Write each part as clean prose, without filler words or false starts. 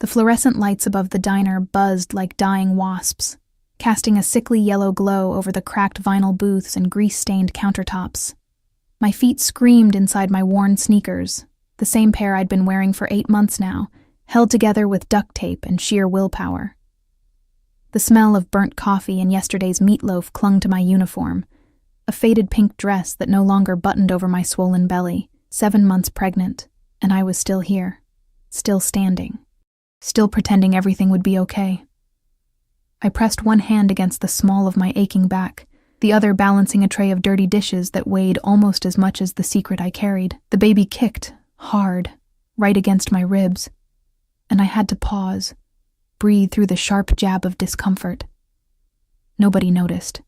The fluorescent lights above the diner buzzed like dying wasps, casting a sickly yellow glow over the cracked vinyl booths and grease-stained countertops. My feet screamed inside my worn sneakers, the same pair I'd been wearing for 8 months now, held together with duct tape and sheer willpower. The smell of burnt coffee and yesterday's meatloaf clung to my uniform, a faded pink dress that no longer buttoned over my swollen belly, 7 months pregnant, and I was still here, still standing, still pretending everything would be okay. I pressed one hand against the small of my aching back, the other balancing a tray of dirty dishes that weighed almost as much as the secret I carried. The baby kicked, hard, right against my ribs, and I had to pause, breathe through the sharp jab of discomfort. Nobody noticed.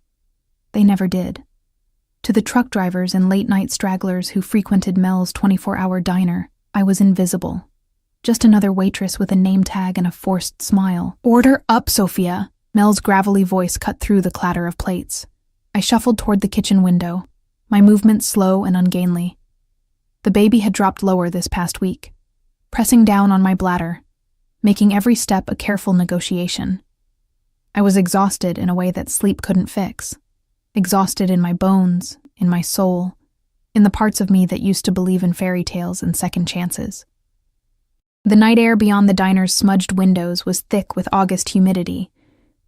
They never did. To the truck drivers and late-night stragglers who frequented Mel's 24-hour diner, I was invisible. Just another waitress with a name tag and a forced smile. "Order up, Sophia!" Mel's gravelly voice cut through the clatter of plates. I shuffled toward the kitchen window, my movements slow and ungainly. The baby had dropped lower this past week, pressing down on my bladder, making every step a careful negotiation. I was exhausted in a way that sleep couldn't fix. Exhausted in my bones, in my soul, in the parts of me that used to believe in fairy tales and second chances. The night air beyond the diner's smudged windows was thick with August humidity,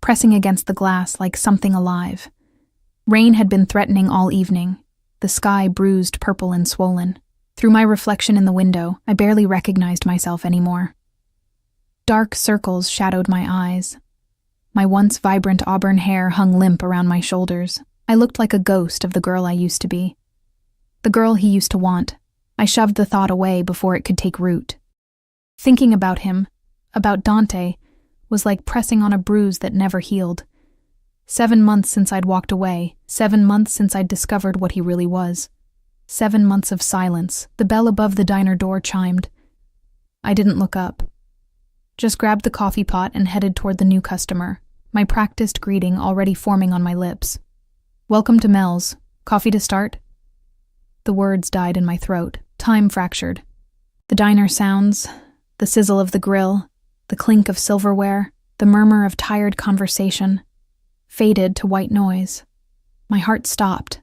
pressing against the glass like something alive. Rain had been threatening all evening, the sky bruised purple and swollen. Through my reflection in the window, I barely recognized myself anymore. Dark circles shadowed my eyes. My once vibrant auburn hair hung limp around my shoulders. I looked like a ghost of the girl I used to be. The girl he used to want. I shoved the thought away before it could take root. Thinking about him, about Dante, was like pressing on a bruise that never healed. 7 months since I'd walked away, 7 months since I'd discovered what he really was. 7 months of silence. The bell above the diner door chimed. I didn't look up. Just grabbed the coffee pot and headed toward the new customer, my practiced greeting already forming on my lips. "Welcome to Mel's. Coffee to start?" The words died in my throat, time fractured. The diner sounds, the sizzle of the grill, the clink of silverware, the murmur of tired conversation, faded to white noise. My heart stopped,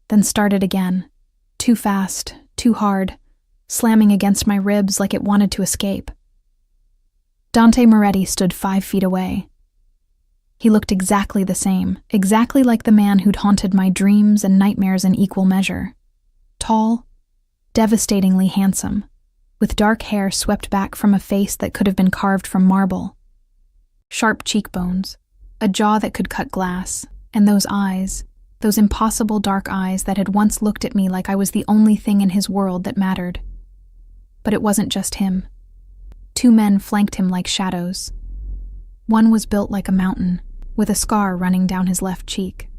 then started again, too fast, too hard, slamming against my ribs like it wanted to escape. Dante Moretti stood 5 feet away. He looked exactly the same, exactly like the man who'd haunted my dreams and nightmares in equal measure. Tall, devastatingly handsome, with dark hair swept back from a face that could have been carved from marble. Sharp cheekbones, a jaw that could cut glass, and those eyes, those impossible dark eyes that had once looked at me like I was the only thing in his world that mattered. But it wasn't just him. 2 men flanked him like shadows. One was built like a mountain, with a scar running down his left cheek.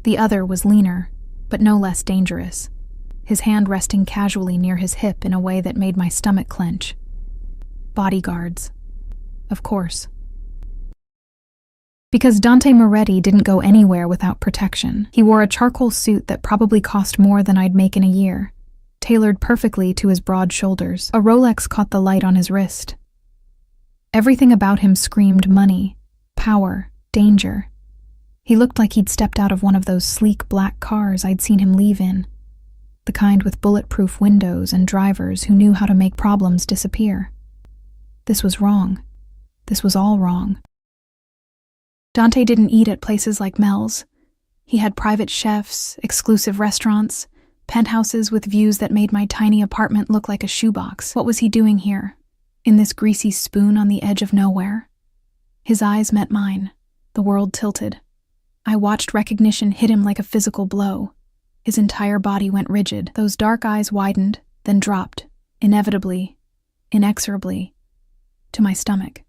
The other was leaner, but no less dangerous, his hand resting casually near his hip in a way that made my stomach clench. Bodyguards. Of course. Because Dante Moretti didn't go anywhere without protection. He wore a charcoal suit that probably cost more than I'd make in a year, tailored perfectly to his broad shoulders. A Rolex caught the light on his wrist. Everything about him screamed money, power, danger. He looked like he'd stepped out of one of those sleek black cars I'd seen him leave in, the kind with bulletproof windows and drivers who knew how to make problems disappear. This was wrong. This was all wrong. Dante didn't eat at places like Mel's. He had private chefs, exclusive restaurants, penthouses with views that made my tiny apartment look like a shoebox. What was he doing here, in this greasy spoon on the edge of nowhere? His eyes met mine. The world tilted. I watched recognition hit him like a physical blow. His entire body went rigid. Those dark eyes widened, then dropped, inevitably, inexorably, to my stomach.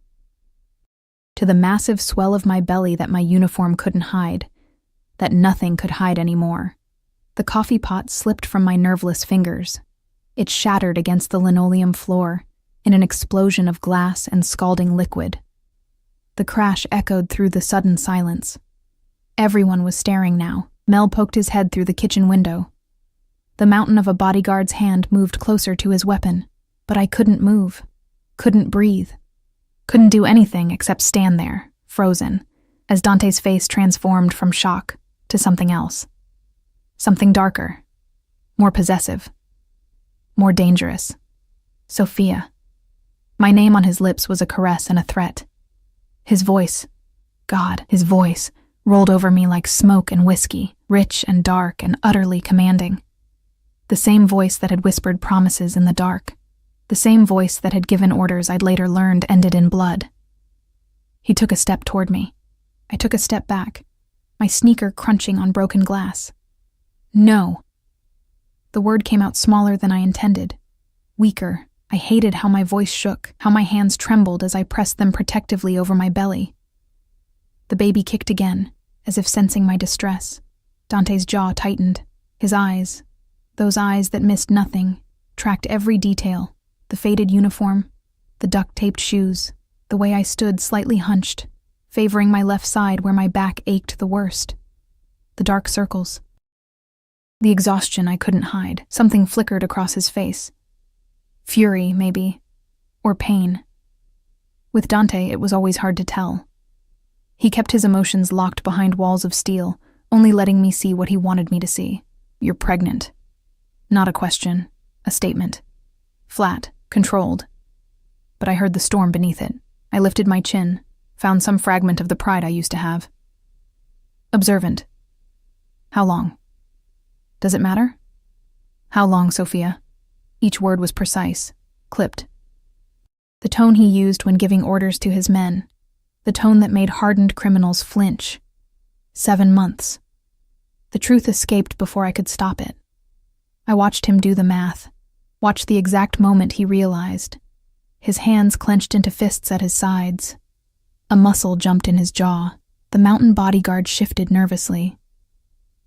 To the massive swell of my belly that my uniform couldn't hide, that nothing could hide anymore. The coffee pot slipped from my nerveless fingers. It shattered against the linoleum floor in an explosion of glass and scalding liquid. The crash echoed through the sudden silence. Everyone was staring now. Mel poked his head through the kitchen window. The mountain of a bodyguard's hand moved closer to his weapon, but I couldn't move, couldn't breathe. Couldn't do anything except stand there, frozen, as Dante's face transformed from shock to something else. Something darker, more possessive, more dangerous. Sophia. My name on his lips was a caress and a threat. His voice, God, his voice, rolled over me like smoke and whiskey, rich and dark and utterly commanding. The same voice that had whispered promises in the dark. The same voice that had given orders I'd later learned ended in blood. He took a step toward me. I took a step back, my sneaker crunching on broken glass. No. The word came out smaller than I intended. Weaker. I hated how my voice shook, how my hands trembled as I pressed them protectively over my belly. The baby kicked again, as if sensing my distress. Dante's jaw tightened. His eyes, those eyes that missed nothing, tracked every detail. The faded uniform, the duct-taped shoes, the way I stood slightly hunched, favoring my left side where my back ached the worst. The dark circles. The exhaustion I couldn't hide. Something flickered across his face. Fury, maybe, or pain. With Dante, it was always hard to tell. He kept his emotions locked behind walls of steel, only letting me see what he wanted me to see. You're pregnant. Not a question, a statement. Flat, controlled. But I heard the storm beneath it. I lifted my chin, found some fragment of the pride I used to have. Observant. How long? Does it matter? How long, Sophia? Each word was precise, clipped. The tone he used when giving orders to his men. The tone that made hardened criminals flinch. 7 months. The truth escaped before I could stop it. I watched him do the math, watched the exact moment he realized. His hands clenched into fists at his sides. A muscle jumped in his jaw. The mountain bodyguard shifted nervously.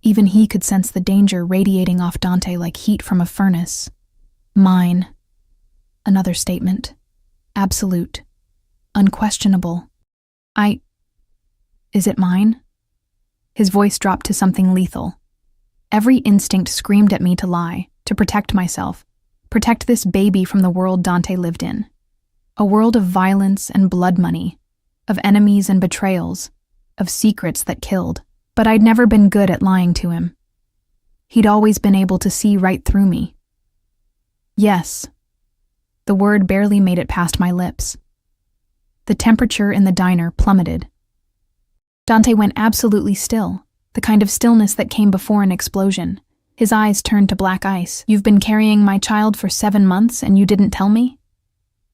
Even he could sense the danger radiating off Dante like heat from a furnace. Mine. Another statement. Absolute. Unquestionable. Is it mine? His voice dropped to something lethal. Every instinct screamed at me to lie, to protect myself, protect this baby from the world Dante lived in. A world of violence and blood money, of enemies and betrayals, of secrets that killed. But I'd never been good at lying to him. He'd always been able to see right through me. Yes. The word barely made it past my lips. The temperature in the diner plummeted. Dante went absolutely still, the kind of stillness that came before an explosion. His eyes turned to black ice. You've been carrying my child for 7 months and you didn't tell me?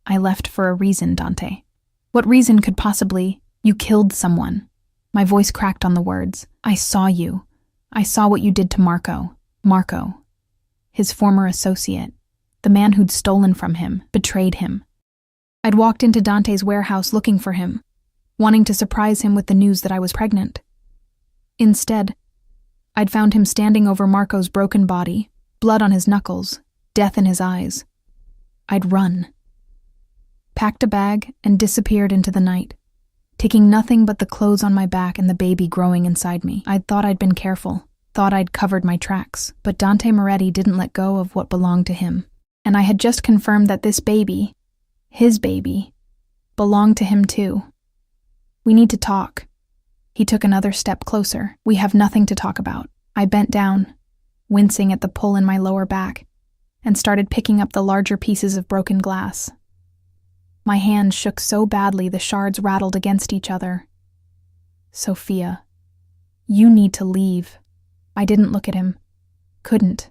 I left for a reason, Dante. What reason could possibly? You killed someone. My voice cracked on the words. I saw you. I saw what you did to Marco. Marco. His former associate. The man who'd stolen from him, betrayed him. I'd walked into Dante's warehouse looking for him, wanting to surprise him with the news that I was pregnant. Instead, I'd found him standing over Marco's broken body, blood on his knuckles, death in his eyes. I'd run. Packed a bag and disappeared into the night, taking nothing but the clothes on my back and the baby growing inside me. I'd thought I'd been careful, thought I'd covered my tracks, but Dante Moretti didn't let go of what belonged to him. And I had just confirmed that this baby, his baby, belonged to him too. We need to talk. He took another step closer. We have nothing to talk about. I bent down, wincing at the pull in my lower back, and started picking up the larger pieces of broken glass. My hands shook so badly the shards rattled against each other. Sophia, you need to leave. I didn't look at him. Couldn't.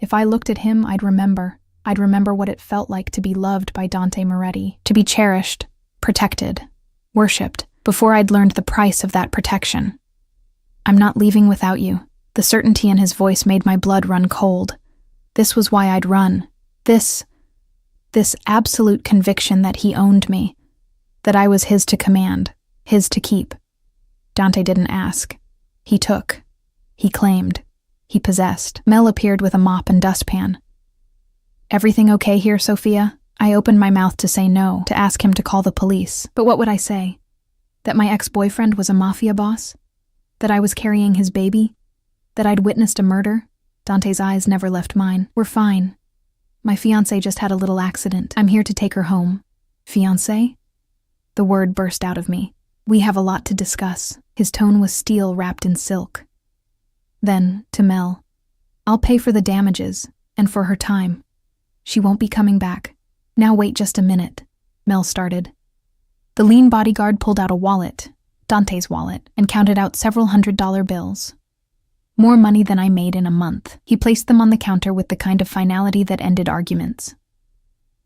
If I looked at him, I'd remember. I'd remember what it felt like to be loved by Dante Moretti, to be cherished, protected, worshipped, before I'd learned the price of that protection. I'm not leaving without you. The certainty in his voice made my blood run cold. This was why I'd run. This absolute conviction that he owned me, that I was his to command, his to keep. Dante didn't ask. He took. He claimed. He possessed. Mel appeared with a mop and dustpan. Everything okay here, Sophia? I opened my mouth to say no, to ask him to call the police. But what would I say? That my ex-boyfriend was a mafia boss? That I was carrying his baby? That I'd witnessed a murder? Dante's eyes never left mine. We're fine. My fiancé just had a little accident. I'm here to take her home. Fiancé? The word burst out of me. We have a lot to discuss. His tone was steel wrapped in silk. Then, to Mel, I'll pay for the damages, and for her time. She won't be coming back. Now wait just a minute, Mel started. The lean bodyguard pulled out a wallet, Dante's wallet, and counted out several $100 bills. More money than I made in a month. He placed them on the counter with the kind of finality that ended arguments.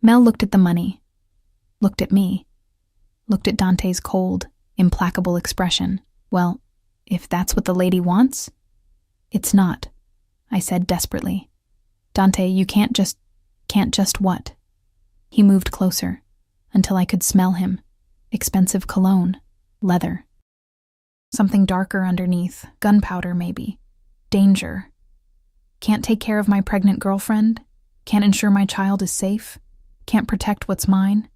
Mel looked at the money, looked at me, looked at Dante's cold, implacable expression. Well, if that's what the lady wants? It's not, I said desperately. Dante, you can't just what? He moved closer, until I could smell him. Expensive cologne, leather. Something darker underneath, gunpowder maybe. Danger. Can't take care of my pregnant girlfriend? Can't ensure my child is safe? Can't protect what's mine?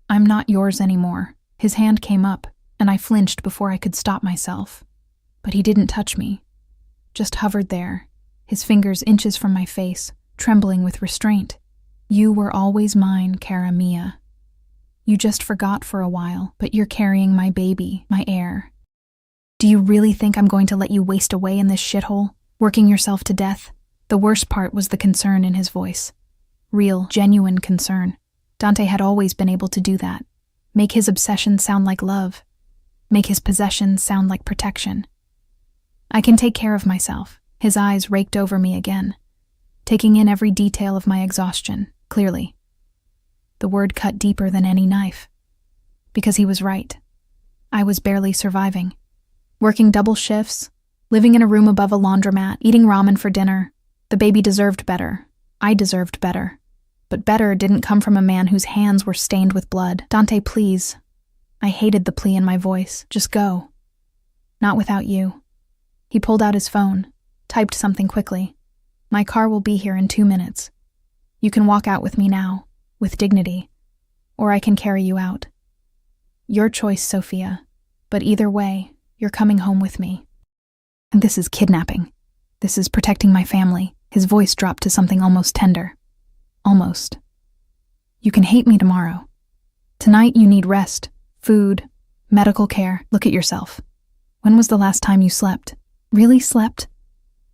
I'm not yours anymore. His hand came up, and I flinched before I could stop myself. But he didn't touch me. Just hovered there, his fingers inches from my face, trembling with restraint. You were always mine, cara mia. You just forgot for a while, but you're carrying my baby, my heir. Do you really think I'm going to let you waste away in this shithole, working yourself to death? The worst part was the concern in his voice. Real, genuine concern. Dante had always been able to do that. Make his obsession sound like love. Make his possessions sound like protection. I can take care of myself. His eyes raked over me again, taking in every detail of my exhaustion, clearly. The word cut deeper than any knife. Because he was right. I was barely surviving. Working double shifts, living in a room above a laundromat, eating ramen for dinner. The baby deserved better. I deserved better. But better didn't come from a man whose hands were stained with blood. Dante, please. I hated the plea in my voice. Just go. Not without you. He pulled out his phone, typed something quickly. My car will be here in 2 minutes. You can walk out with me now, with dignity, or I can carry you out. Your choice, Sophia, but either way, you're coming home with me. And this is kidnapping. This is protecting my family. His voice dropped to something almost tender. Almost. You can hate me tomorrow. Tonight you need rest, food, medical care. Look at yourself. When was the last time you slept? Really slept?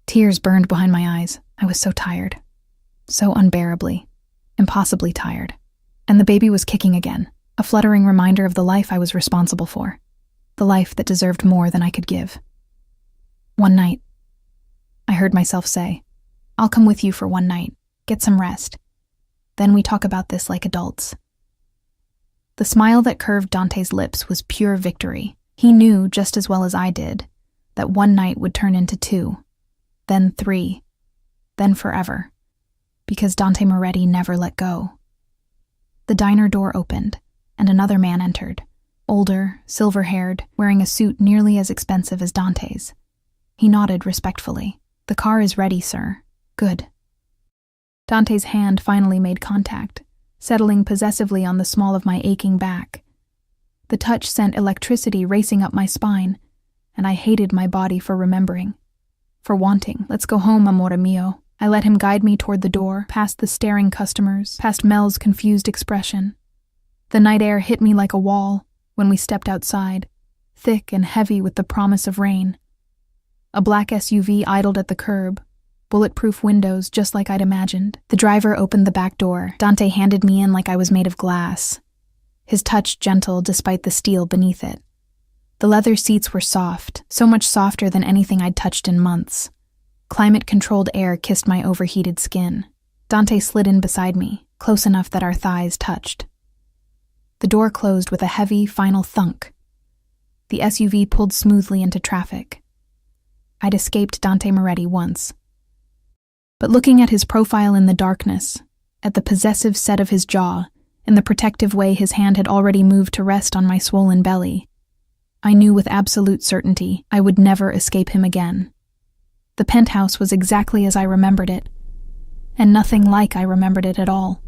Tears burned behind my eyes. I was so tired. So unbearably, impossibly tired. And the baby was kicking again, a fluttering reminder of the life I was responsible for. The life that deserved more than I could give. One night, I heard myself say, I'll come with you for one night. Get some rest. Then we talk about this like adults. The smile that curved Dante's lips was pure victory. He knew, just as well as I did, that one night would turn into 2, then 3, then forever, because Dante Moretti never let go. The diner door opened, and another man entered, older, silver-haired, wearing a suit nearly as expensive as Dante's. He nodded respectfully. The car is ready, sir. Good. Dante's hand finally made contact, settling possessively on the small of my aching back. The touch sent electricity racing up my spine, and I hated my body for remembering, for wanting. Let's go home, amore mio. I let him guide me toward the door, past the staring customers, past Mel's confused expression. The night air hit me like a wall when we stepped outside, thick and heavy with the promise of rain. A black SUV idled at the curb, bulletproof windows just like I'd imagined. The driver opened the back door. Dante handed me in like I was made of glass, his touch gentle despite the steel beneath it. The leather seats were soft, so much softer than anything I'd touched in months. Climate-controlled air kissed my overheated skin. Dante slid in beside me, close enough that our thighs touched. The door closed with a heavy, final thunk. The SUV pulled smoothly into traffic. I'd escaped Dante Moretti once. But looking at his profile in the darkness, at the possessive set of his jaw, and the protective way his hand had already moved to rest on my swollen belly, I knew with absolute certainty I would never escape him again. The penthouse was exactly as I remembered it, and nothing like I remembered it at all.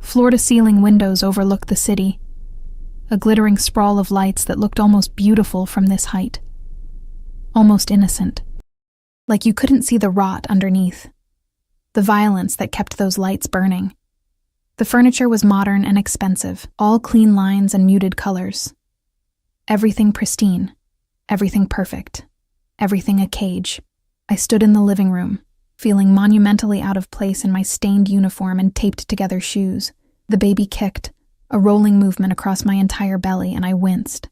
Floor-to-ceiling windows overlooked the city, a glittering sprawl of lights that looked almost beautiful from this height. Almost innocent. Like you couldn't see the rot underneath, the violence that kept those lights burning. The furniture was modern and expensive, all clean lines and muted colors. Everything pristine, everything perfect, everything a cage. I stood in the living room, feeling monumentally out of place in my stained uniform and taped together shoes. The baby kicked, a rolling movement across my entire belly, and I winced.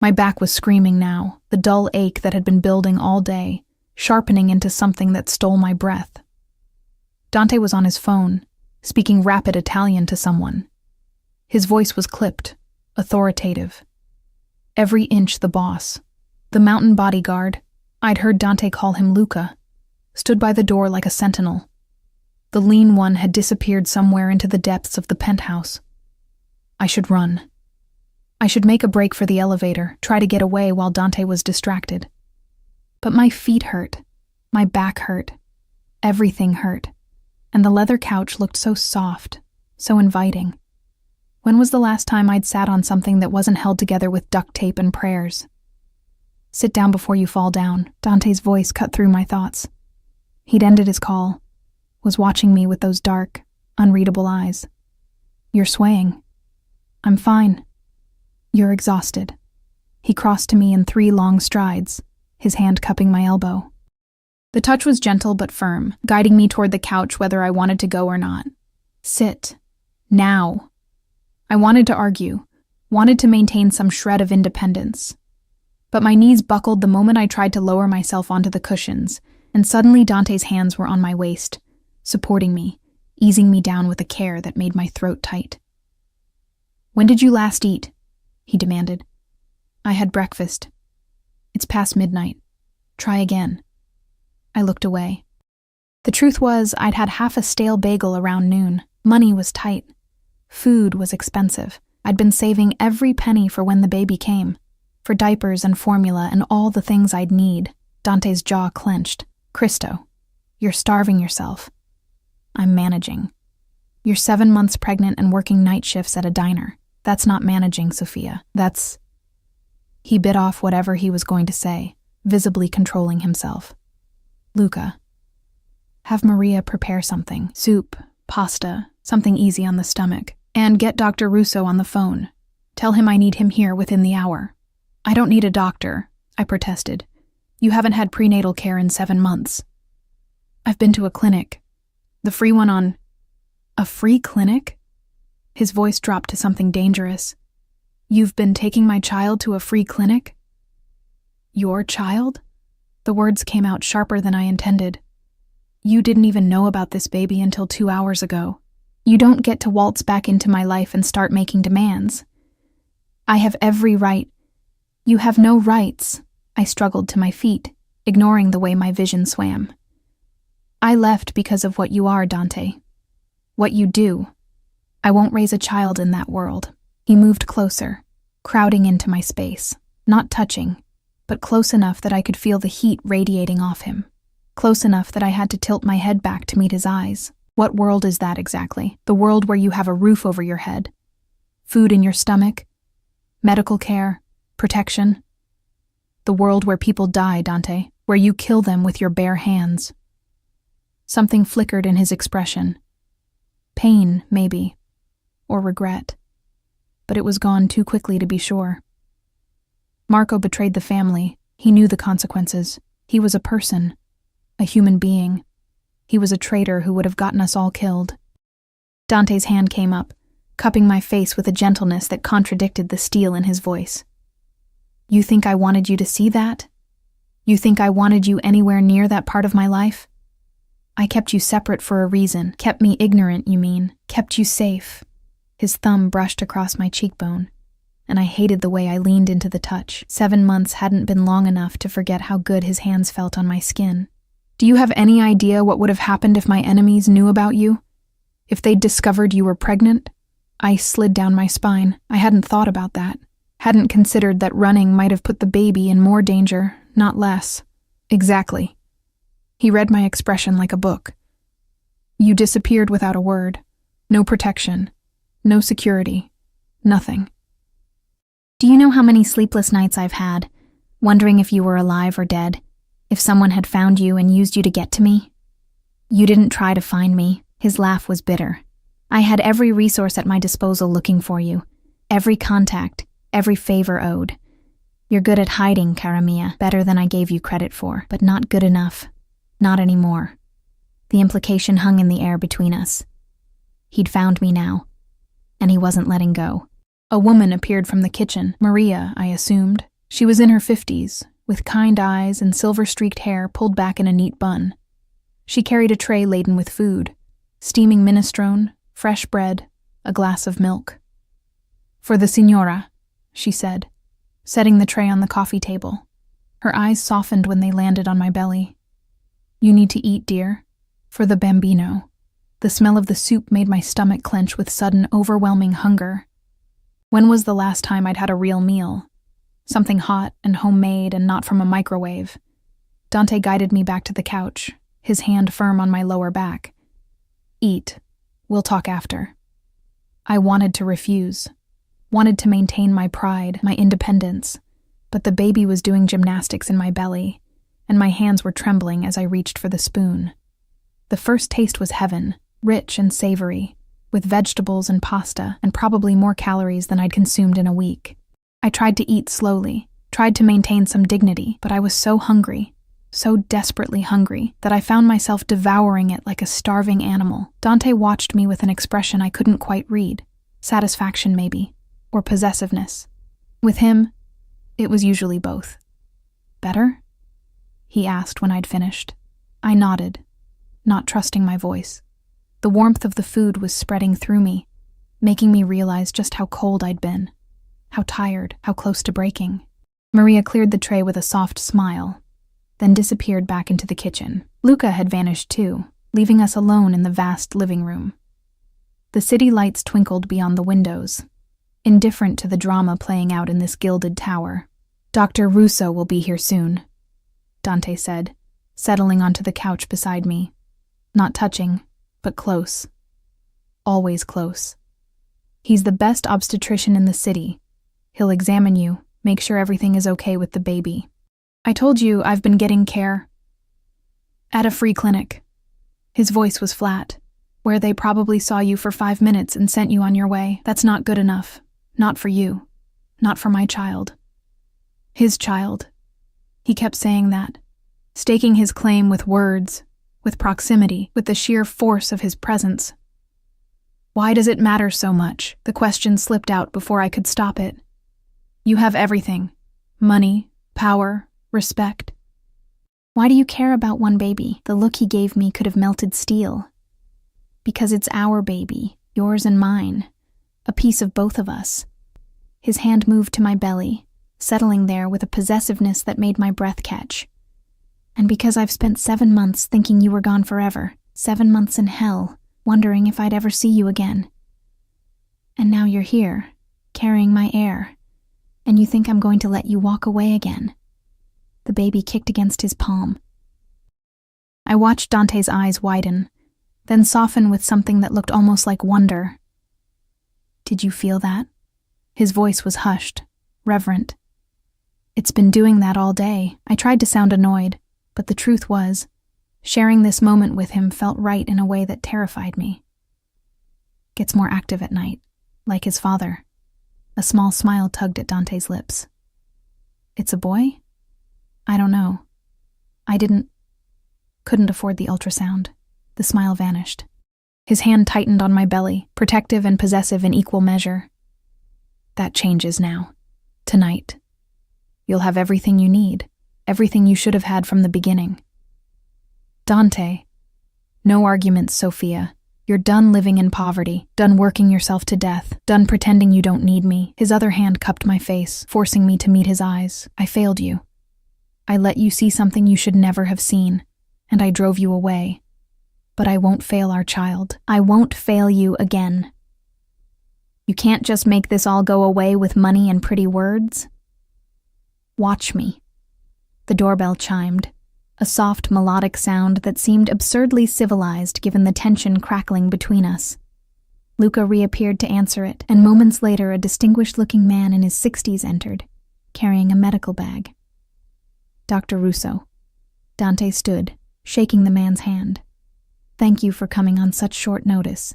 My back was screaming now, the dull ache that had been building all day, sharpening into something that stole my breath. Dante was on his phone, speaking rapid Italian to someone. His voice was clipped, authoritative. Every inch the boss, the mountain bodyguard, I'd heard Dante call him Luca, stood by the door like a sentinel. The lean one had disappeared somewhere into the depths of the penthouse. I should run. I should make a break for the elevator, try to get away while Dante was distracted. But my feet hurt, my back hurt, everything hurt, and the leather couch looked so soft, so inviting. When was the last time I'd sat on something that wasn't held together with duct tape and prayers? "Sit down before you fall down," Dante's voice cut through my thoughts. He'd ended his call, was watching me with those dark, unreadable eyes. "You're swaying." "I'm fine." "You're exhausted." He crossed to me in 3 long strides, his hand cupping my elbow. The touch was gentle but firm, guiding me toward the couch whether I wanted to go or not. "Sit. Now." I wanted to argue, wanted to maintain some shred of independence. But my knees buckled the moment I tried to lower myself onto the cushions, and suddenly Dante's hands were on my waist, supporting me, easing me down with a care that made my throat tight. "When did you last eat?" he demanded. "I had breakfast." "It's past midnight. Try again." I looked away. The truth was, I'd had half a stale bagel around noon. Money was tight. Food was expensive. I'd been saving every penny for when the baby came, for diapers and formula and all the things I'd need. Dante's jaw clenched. "Cristo, you're starving yourself." "I'm managing." "You're 7 months pregnant and working night shifts at a diner. That's not managing, Sophia. That's..." He bit off whatever he was going to say, visibly controlling himself. "Luca, have Maria prepare something. Soup, pasta, something easy on the stomach. And get Dr. Russo on the phone. Tell him I need him here within the hour." "I don't need a doctor," I protested. "You haven't had prenatal care in 7 months." "I've been to a clinic. The free one on..." "A free clinic?" His voice dropped to something dangerous. "You've been taking my child to a free clinic?" "Your child?" The words came out sharper than I intended. "You didn't even know about this baby until 2 hours ago. You don't get to waltz back into my life and start making demands. I have every right..." "You have no rights." I struggled to my feet, ignoring the way my vision swam. "I left because of what you are, Dante. What you do. I won't raise a child in that world." He moved closer, crowding into my space, not touching, but close enough that I could feel the heat radiating off him. Close enough that I had to tilt my head back to meet his eyes. What world is that exactly? The world where you have a roof over your head, food in your stomach, medical care, protection. The world where people die, Dante, where you kill them with your bare hands. Something flickered in his expression. Pain, maybe, or regret. But it was gone too quickly to be sure. Marco betrayed the family. He knew the consequences. He was a person, a human being. He was a traitor who would have gotten us all killed. Dante's hand came up, cupping my face with a gentleness that contradicted the steel in his voice. "You think I wanted you to see that? You think I wanted you anywhere near that part of my life? I kept you separate for a reason. Kept me ignorant, you mean. Kept you safe." His thumb brushed across my cheekbone, and I hated the way I leaned into the touch. 7 months hadn't been long enough to forget how good his hands felt on my skin. "Do you have any idea what would have happened if my enemies knew about you? If they'd discovered you were pregnant?" Ice slid down my spine. I hadn't thought about that. Hadn't considered that running might have put the baby in more danger, not less. "Exactly." He read my expression like a book. "You disappeared without a word. No protection. No security. Nothing." "Do you know how many sleepless nights I've had, wondering if you were alive or dead? If someone had found you and used you to get to me? You didn't try to find me." His laugh was bitter. I had every resource at my disposal looking for you, every contact, every favor owed. You're good at hiding, cara mia, better than I gave you credit for, but not good enough. Not anymore. The implication hung in the air between us. He'd found me now, and he wasn't letting go. A woman appeared from the kitchen. Maria, I assumed. She was in her 50s, with kind eyes and silver-streaked hair pulled back in a neat bun. She carried a tray laden with food, steaming minestrone, fresh bread, a glass of milk. "For the signora," she said, setting the tray on the coffee table. Her eyes softened when they landed on my belly. "You need to eat, dear. For the bambino." The smell of the soup made my stomach clench with sudden, overwhelming hunger. When was the last time I'd had a real meal? Something hot and homemade and not from a microwave. Dante guided me back to the couch, his hand firm on my lower back. "Eat. We'll talk after." I wanted to refuse, wanted to maintain my pride, my independence, but the baby was doing gymnastics in my belly, and my hands were trembling as I reached for the spoon. The first taste was heaven, rich and savory, with vegetables and pasta and probably more calories than I'd consumed in a week. I tried to eat slowly, tried to maintain some dignity, but I was so hungry, so desperately hungry, that I found myself devouring it like a starving animal. Dante watched me with an expression I couldn't quite read. Satisfaction, maybe, or possessiveness. With him, it was usually both. "Better?" he asked when I'd finished. I nodded, not trusting my voice. The warmth of the food was spreading through me, making me realize just how cold I'd been, how tired, how close to breaking. Maria cleared the tray with a soft smile, then disappeared back into the kitchen. Luca had vanished too, leaving us alone in the vast living room. The city lights twinkled beyond the windows, indifferent to the drama playing out in this gilded tower. "Dr. Russo will be here soon," Dante said, settling onto the couch beside me. Not touching, but close. Always close. "He's the best obstetrician in the city. He'll examine you, make sure everything is okay with the baby. I told you I've been getting care at a free clinic." His voice was flat. "Where they probably saw you for 5 minutes and sent you on your way. That's not good enough. Not for you. Not for my child. His child." He kept saying that, staking his claim with words, with proximity, with the sheer force of his presence. "Why does it matter so much?" The question slipped out before I could stop it. "You have everything. Money, power, respect. Why do you care about one baby?" The look he gave me could have melted steel. "Because it's our baby, yours and mine, a piece of both of us." His hand moved to my belly, settling there with a possessiveness that made my breath catch. "And because I've spent 7 months thinking you were gone forever, 7 months in hell, wondering if I'd ever see you again. And now you're here, carrying my heir, and you think I'm going to let you walk away again." The baby kicked against his palm. I watched Dante's eyes widen, then soften with something that looked almost like wonder. "Did you feel that?" His voice was hushed, reverent. "It's been doing that all day." I tried to sound annoyed, but the truth was, sharing this moment with him felt right in a way that terrified me. "Gets more active at night, like his father." A small smile tugged at Dante's lips. "It's a boy?" "I don't know. Couldn't afford the ultrasound." The smile vanished. His hand tightened on my belly, protective and possessive in equal measure. "That changes now. Tonight. You'll have everything you need, everything you should have had from the beginning." "Dante." "No arguments, Sophia. You're done living in poverty, done working yourself to death, done pretending you don't need me." His other hand cupped my face, forcing me to meet his eyes. "I failed you. I let you see something you should never have seen, and I drove you away. But I won't fail our child. I won't fail you again. You can't just make this all go away with money and pretty words. Watch me." The doorbell chimed, a soft melodic sound that seemed absurdly civilized given the tension crackling between us. Luca reappeared to answer it, and moments later a distinguished-looking man in his 60s entered, carrying a medical bag. "Dr. Russo." Dante stood, shaking the man's hand. "Thank you for coming on such short notice."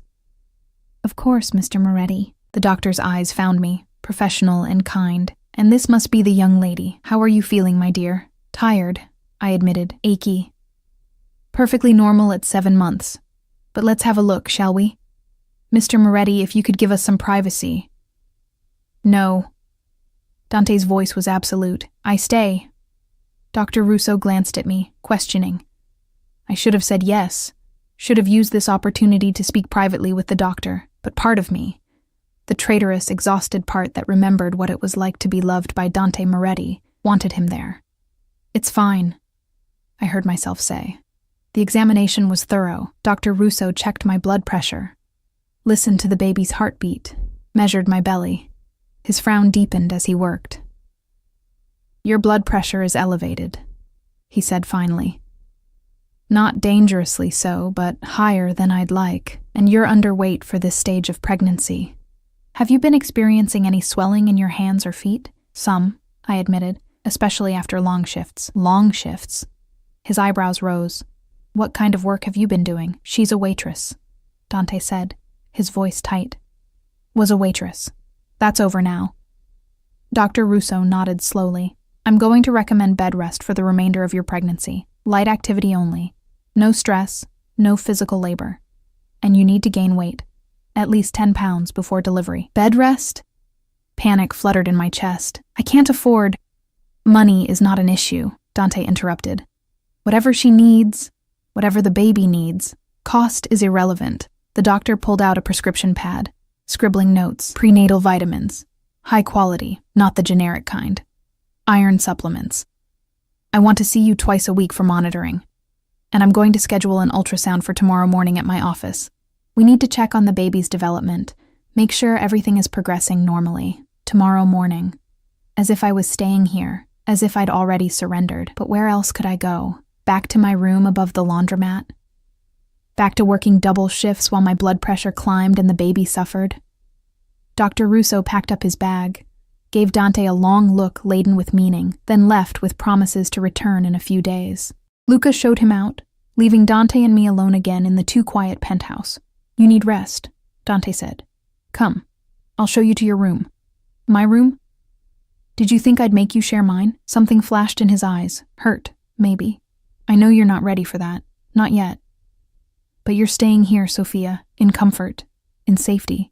Of course, Mr. Moretti. The doctor's eyes found me, professional and kind. And this must be the young lady. How are you feeling, my dear? Tired, I admitted, achy. Perfectly normal at 7 months. But let's have a look, shall we? Mr. Moretti, if you could give us some privacy. No. Dante's voice was absolute. I stay. Dr. Russo glanced at me, questioning. I should have said yes. Should have used this opportunity to speak privately with the doctor, but part of me, the traitorous, exhausted part that remembered what it was like to be loved by Dante Moretti, wanted him there. It's fine, I heard myself say. The examination was thorough. Dr. Russo checked my blood pressure, listened to the baby's heartbeat, measured my belly. His frown deepened as he worked. Your blood pressure is elevated, he said finally. Not dangerously so, but higher than I'd like, and you're underweight for this stage of pregnancy. Have you been experiencing any swelling in your hands or feet? Some, I admitted, especially after long shifts. Long shifts? His eyebrows rose. What kind of work have you been doing? She's a waitress, Dante said, his voice tight. Was a waitress. That's over now. Dr. Russo nodded slowly. I'm going to recommend bed rest for the remainder of your pregnancy. Light activity only. No stress, no physical labor. And you need to gain weight. At least 10 pounds before delivery. Bed rest? Panic fluttered in my chest. I can't afford. Money is not an issue, Dante interrupted. Whatever she needs, whatever the baby needs, cost is irrelevant. The doctor pulled out a prescription pad, scribbling notes. Prenatal vitamins. High quality, not the generic kind. Iron supplements. I want to see you twice a week for monitoring. And I'm going to schedule an ultrasound for tomorrow morning at my office. We need to check on the baby's development, make sure everything is progressing normally. Tomorrow morning. As if I was staying here, as if I'd already surrendered. But where else could I go? Back to my room above the laundromat? Back to working double shifts while my blood pressure climbed and the baby suffered? Dr. Russo packed up his bag, gave Dante a long look laden with meaning, then left with promises to return in a few days. Luca showed him out, leaving Dante and me alone again in the too quiet penthouse. You need rest, Dante said. Come, I'll show you to your room. My room? Did you think I'd make you share mine? Something flashed in his eyes. Hurt, maybe. I know you're not ready for that. Not yet. But you're staying here, Sophia, in comfort, in safety,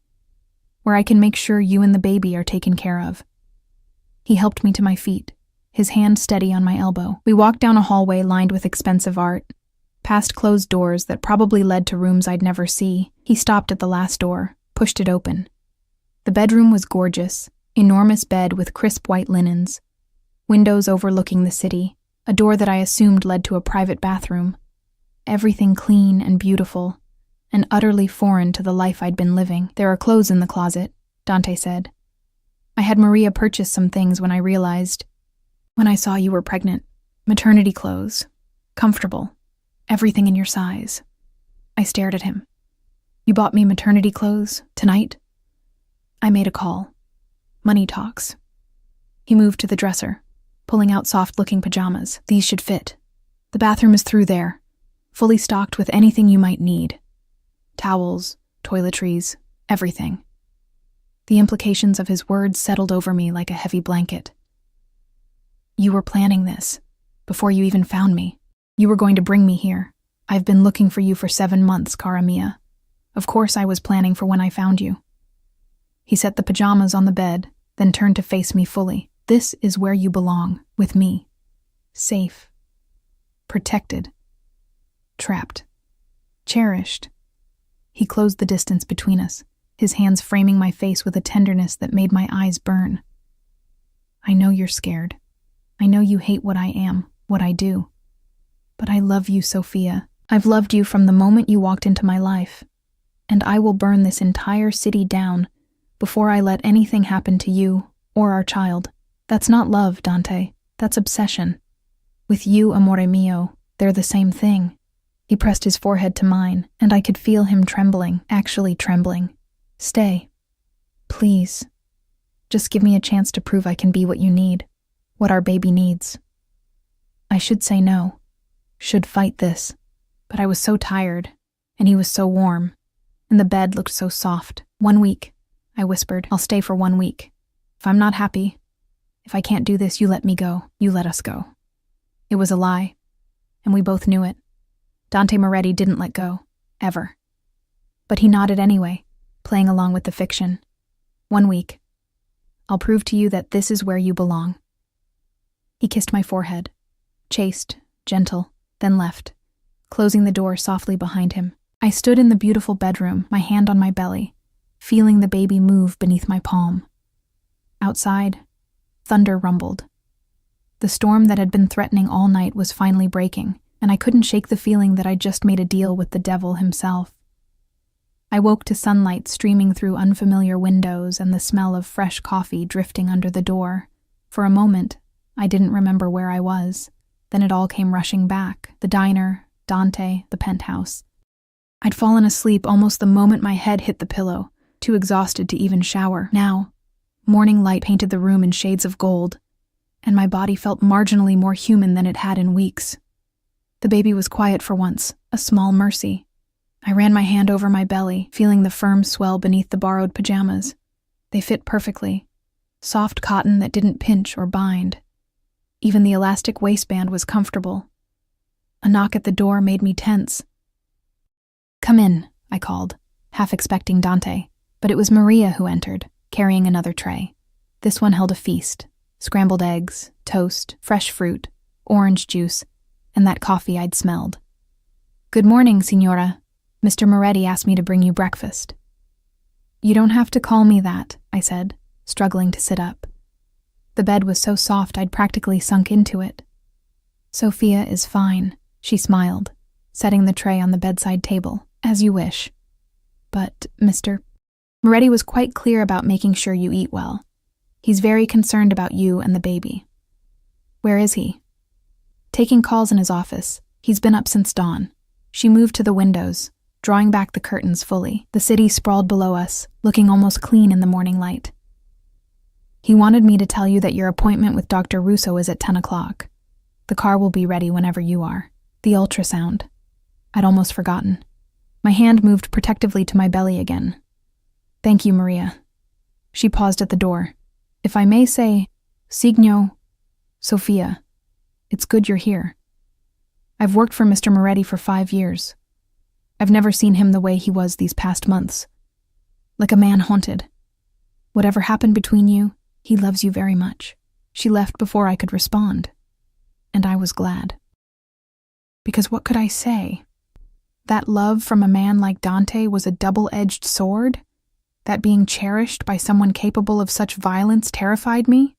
where I can make sure you and the baby are taken care of. He helped me to my feet, his hand steady on my elbow. We walked down a hallway lined with expensive art, past closed doors that probably led to rooms I'd never see. He stopped at the last door, pushed it open. The bedroom was gorgeous, enormous bed with crisp white linens, windows overlooking the city, a door that I assumed led to a private bathroom. Everything clean and beautiful, and utterly foreign to the life I'd been living. There are clothes in the closet, Dante said. I had Maria purchase some things when I saw you were pregnant. Maternity clothes, comfortable, everything in your size. I stared at him. You bought me maternity clothes, tonight? I made a call. Money talks. He moved to the dresser, pulling out soft-looking pajamas. These should fit. The bathroom is through there, fully stocked with anything you might need. Towels, toiletries, everything. The implications of his words settled over me like a heavy blanket. You were planning this, before you even found me. You were going to bring me here. I've been looking for you for 7 months, cara mia. Of course I was planning for when I found you. He set the pajamas on the bed, then turned to face me fully. This is where you belong, with me. Safe. Protected. Trapped. Cherished. He closed the distance between us, his hands framing my face with a tenderness that made my eyes burn. I know you're scared. I know you hate what I am, what I do. But I love you, Sophia. I've loved you from the moment you walked into my life. And I will burn this entire city down before I let anything happen to you or our child. That's not love, Dante. That's obsession. With you, amore mio, they're the same thing. He pressed his forehead to mine, and I could feel him trembling, actually trembling. Stay. Please. Just give me a chance to prove I can be what you need, what our baby needs. I should say no, should fight this, but I was so tired, and he was so warm, and the bed looked so soft. 1 week, I whispered. I'll stay for 1 week. If I'm not happy, if I can't do this, you let me go. You let us go. It was a lie, and we both knew it. Dante Moretti didn't let go, ever. But he nodded anyway, playing along with the fiction. 1 week. I'll prove to you that this is where you belong. He kissed my forehead, chaste, gentle, then left, closing the door softly behind him. I stood in the beautiful bedroom, my hand on my belly, feeling the baby move beneath my palm. Outside, thunder rumbled. The storm that had been threatening all night was finally breaking, and I couldn't shake the feeling that I'd just made a deal with the devil himself. I woke to sunlight streaming through unfamiliar windows and the smell of fresh coffee drifting under the door. For a moment, I didn't remember where I was. Then it all came rushing back. The diner, Dante, the penthouse. I'd fallen asleep almost the moment my head hit the pillow, too exhausted to even shower. Now, morning light painted the room in shades of gold, and my body felt marginally more human than it had in weeks. The baby was quiet for once, a small mercy. I ran my hand over my belly, feeling the firm swell beneath the borrowed pajamas. They fit perfectly. Soft cotton that didn't pinch or bind. Even the elastic waistband was comfortable. A knock at the door made me tense. "Come in," I called, half expecting Dante, but it was Maria who entered, carrying another tray. This one held a feast: scrambled eggs, toast, fresh fruit, orange juice, and that coffee I'd smelled. "Good morning, Signora. Mr. Moretti asked me to bring you breakfast." "You don't have to call me that," I said, struggling to sit up. The bed was so soft I'd practically sunk into it. "Sophia is fine," she smiled, setting the tray on the bedside table. "As you wish. But, Mr. Moretti was quite clear about making sure you eat well. He's very concerned about you and the baby." "Where is he?" "Taking calls in his office. He's been up since dawn." She moved to the windows, drawing back the curtains fully. The city sprawled below us, looking almost clean in the morning light. "He wanted me to tell you that your appointment with Dr. Russo is at 10 o'clock. The car will be ready whenever you are." The ultrasound. I'd almost forgotten. My hand moved protectively to my belly again. "Thank you, Maria." She paused at the door. "If I may say, Signo, Sophia, it's good you're here. I've worked for Mr. Moretti for 5 years. I've never seen him the way he was these past months. Like a man haunted. Whatever happened between you, he loves you very much." She left before I could respond. And I was glad. Because what could I say? That love from a man like Dante was a double-edged sword? That being cherished by someone capable of such violence terrified me?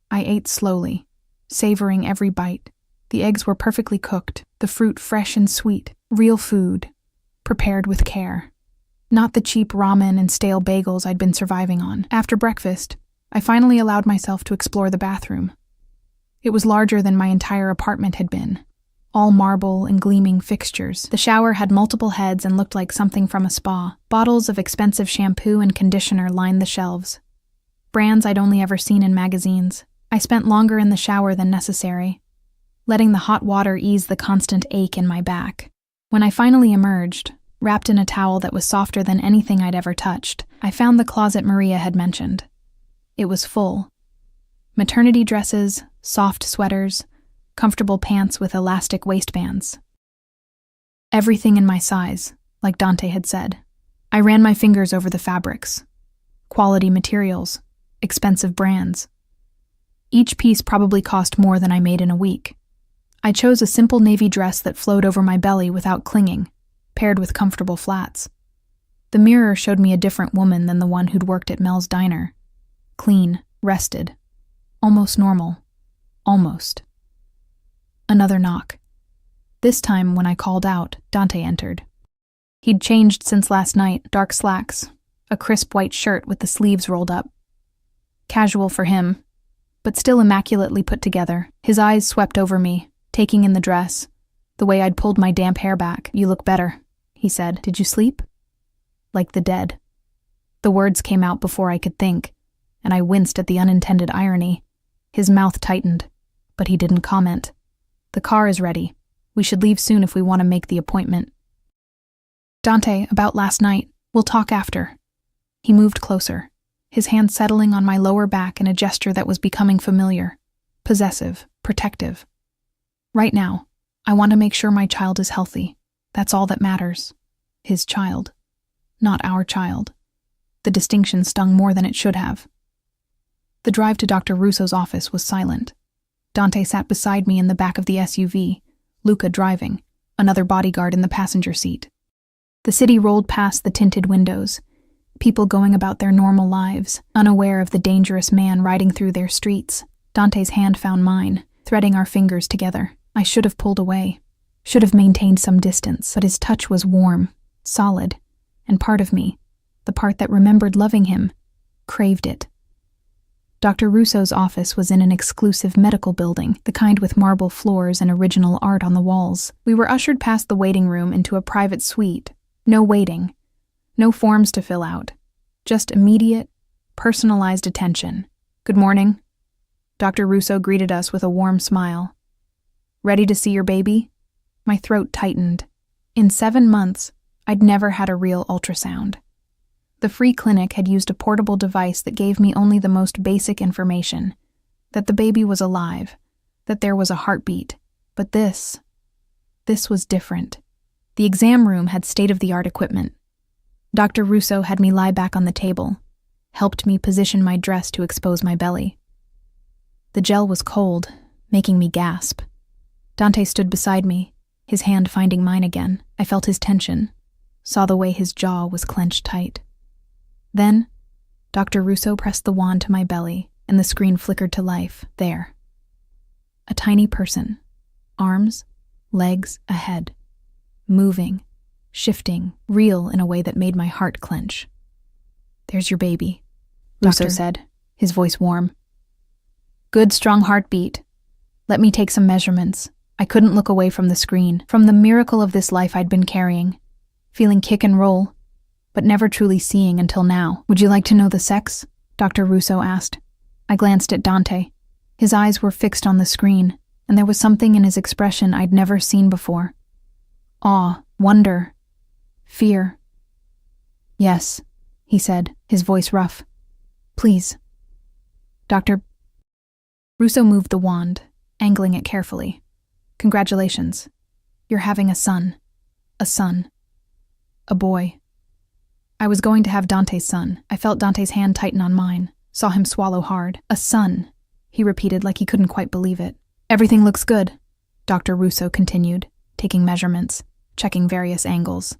I ate slowly, savoring every bite. The eggs were perfectly cooked, the fruit fresh and sweet, real food, prepared with care. Not the cheap ramen and stale bagels I'd been surviving on. After breakfast, I finally allowed myself to explore the bathroom. It was larger than my entire apartment had been. All marble and gleaming fixtures. The shower had multiple heads and looked like something from a spa. Bottles of expensive shampoo and conditioner lined the shelves. Brands I'd only ever seen in magazines. I spent longer in the shower than necessary, letting the hot water ease the constant ache in my back. When I finally emerged, wrapped in a towel that was softer than anything I'd ever touched, I found the closet Maria had mentioned. It was full. Maternity dresses, soft sweaters, comfortable pants with elastic waistbands. Everything in my size, like Dante had said. I ran my fingers over the fabrics. Quality materials, expensive brands. Each piece probably cost more than I made in a week. I chose a simple navy dress that flowed over my belly without clinging, paired with comfortable flats. The mirror showed me a different woman than the one who'd worked at Mel's diner. Clean, rested, almost normal. Almost. Another knock. This time, when I called out, Dante entered. He'd changed since last night, dark slacks, a crisp white shirt with the sleeves rolled up. Casual for him, but still immaculately put together. His eyes swept over me, taking in the dress, the way I'd pulled my damp hair back. "You look better," he said. "Did you sleep?" "Like the dead." The words came out before I could think, and I winced at the unintended irony. His mouth tightened, but he didn't comment. "The car is ready. We should leave soon if we want to make the appointment." "Dante, about last night. We'll talk after. He moved closer, his hand settling on my lower back in a gesture that was becoming familiar, possessive, protective. Right now, I want to make sure my child is healthy. That's all that matters. His child, not our child. The distinction stung more than it should have. The drive to Dr. Russo's office was silent. Dante sat beside me in the back of the SUV, Luca driving, another bodyguard in the passenger seat. The city rolled past the tinted windows, people going about their normal lives, unaware of the dangerous man riding through their streets. Dante's hand found mine, threading our fingers together. I should have pulled away, should have maintained some distance, but his touch was warm, solid, and part of me, the part that remembered loving him, craved it. Dr. Russo's office was in an exclusive medical building, the kind with marble floors and original art on the walls. We were ushered past the waiting room into a private suite. No waiting, no forms to fill out, just immediate, personalized attention. Good morning. Dr. Russo greeted us with a warm smile. Ready to see your baby? My throat tightened. In 7 months, I'd never had a real ultrasound. The free clinic had used a portable device that gave me only the most basic information, that the baby was alive, that there was a heartbeat. But this was different. The exam room had state-of-the-art equipment. Dr. Russo had me lie back on the table, helped me position my dress to expose my belly. The gel was cold, making me gasp. Dante stood beside me, his hand finding mine again. I felt his tension, saw the way his jaw was clenched tight. Then, Dr. Russo pressed the wand to my belly, and the screen flickered to life. There. A tiny person. Arms, legs, a head. Moving, shifting, real in a way that made my heart clench. There's your baby, Russo said, his voice warm. Good, strong heartbeat. Let me take some measurements. I couldn't look away from the screen, from the miracle of this life I'd been carrying, feeling kick and roll, but never truly seeing until now. Would you like to know the sex? Dr. Russo asked. I glanced at Dante. His eyes were fixed on the screen, and there was something in his expression I'd never seen before. Awe, wonder, fear. Yes, he said, his voice rough. Please. Dr. Russo moved the wand, angling it carefully. Congratulations. You're having a son. A son. A boy. I was going to have Dante's son. I felt Dante's hand tighten on mine, saw him swallow hard. A son, he repeated like he couldn't quite believe it. Everything looks good, Dr. Russo continued, taking measurements, checking various angles.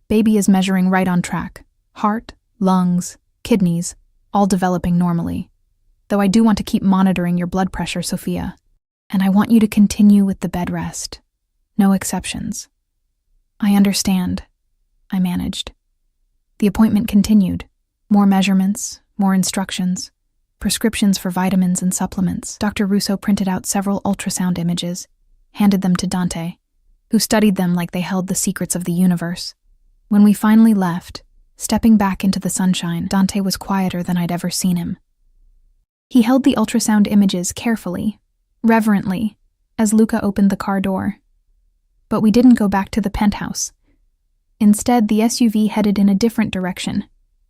Baby is measuring right on track. Heart, lungs, kidneys, all developing normally. Though I do want to keep monitoring your blood pressure, Sophia. And I want you to continue with the bed rest. No exceptions. I understand, I managed. The appointment continued. More measurements, more instructions, prescriptions for vitamins and supplements. Dr. Russo printed out several ultrasound images, handed them to Dante, who studied them like they held the secrets of the universe. When we finally left, stepping back into the sunshine, Dante was quieter than I'd ever seen him. He held the ultrasound images carefully, reverently, as Luca opened the car door. But we didn't go back to the penthouse. Instead, the SUV headed in a different direction,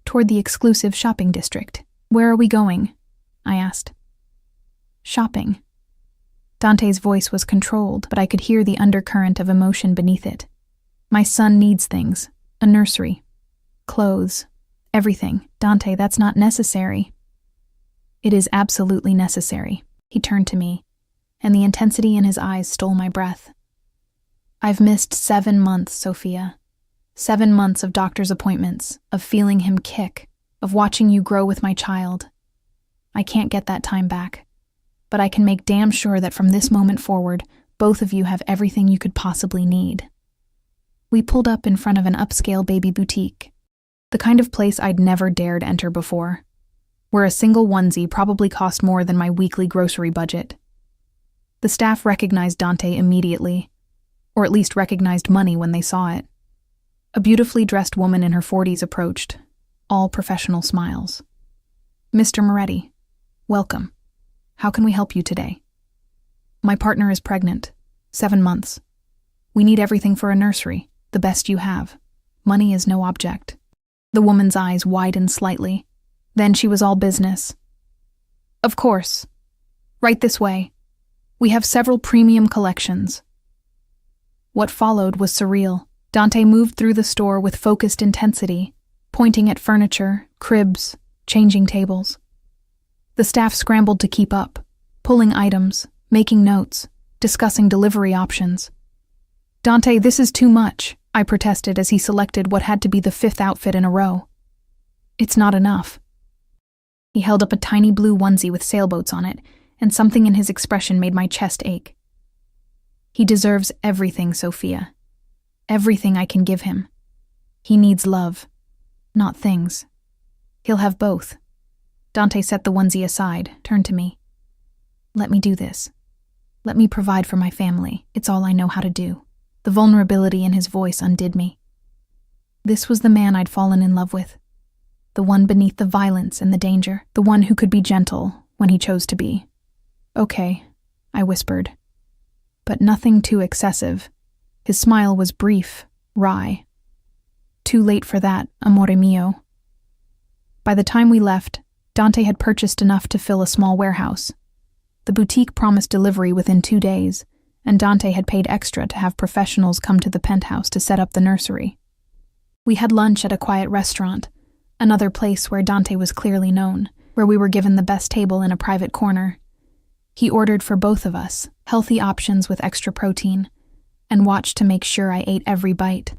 toward the exclusive shopping district. Where are we going? I asked. Shopping. Dante's voice was controlled, but I could hear the undercurrent of emotion beneath it. My son needs things. A nursery. Clothes. Everything. Dante, that's not necessary. It is absolutely necessary. He turned to me, and the intensity in his eyes stole my breath. I've missed 7 months, Sophia. 7 months of doctor's appointments, of feeling him kick, of watching you grow with my child. I can't get that time back, but I can make damn sure that from this moment forward, both of you have everything you could possibly need. We pulled up in front of an upscale baby boutique, the kind of place I'd never dared enter before, where a single onesie probably cost more than my weekly grocery budget. The staff recognized Dante immediately, or at least recognized money when they saw it. A beautifully dressed woman in her 40s approached, all professional smiles. Mr. Moretti, welcome. How can we help you today? My partner is pregnant, 7 months. We need everything for a nursery, the best you have. Money is no object. The woman's eyes widened slightly. Then she was all business. Of course. Right this way. We have several premium collections. What followed was surreal. Dante moved through the store with focused intensity, pointing at furniture, cribs, changing tables. The staff scrambled to keep up, pulling items, making notes, discussing delivery options. Dante, this is too much, I protested as he selected what had to be the 5th outfit in a row. It's not enough. He held up a tiny blue onesie with sailboats on it, and something in his expression made my chest ache. He deserves everything, Sophia. Everything I can give him. He needs love, not things. He'll have both. Dante set the onesie aside, turned to me. Let me do this. Let me provide for my family. It's all I know how to do. The vulnerability in his voice undid me. This was the man I'd fallen in love with. The one beneath the violence and the danger. The one who could be gentle when he chose to be. Okay, I whispered. But nothing too excessive. His smile was brief, wry. Too late for that, amore mio. By the time we left, Dante had purchased enough to fill a small warehouse. The boutique promised delivery within 2 days, and Dante had paid extra to have professionals come to the penthouse to set up the nursery. We had lunch at a quiet restaurant, another place where Dante was clearly known, where we were given the best table in a private corner. He ordered for both of us, healthy options with extra protein, and watched to make sure I ate every bite.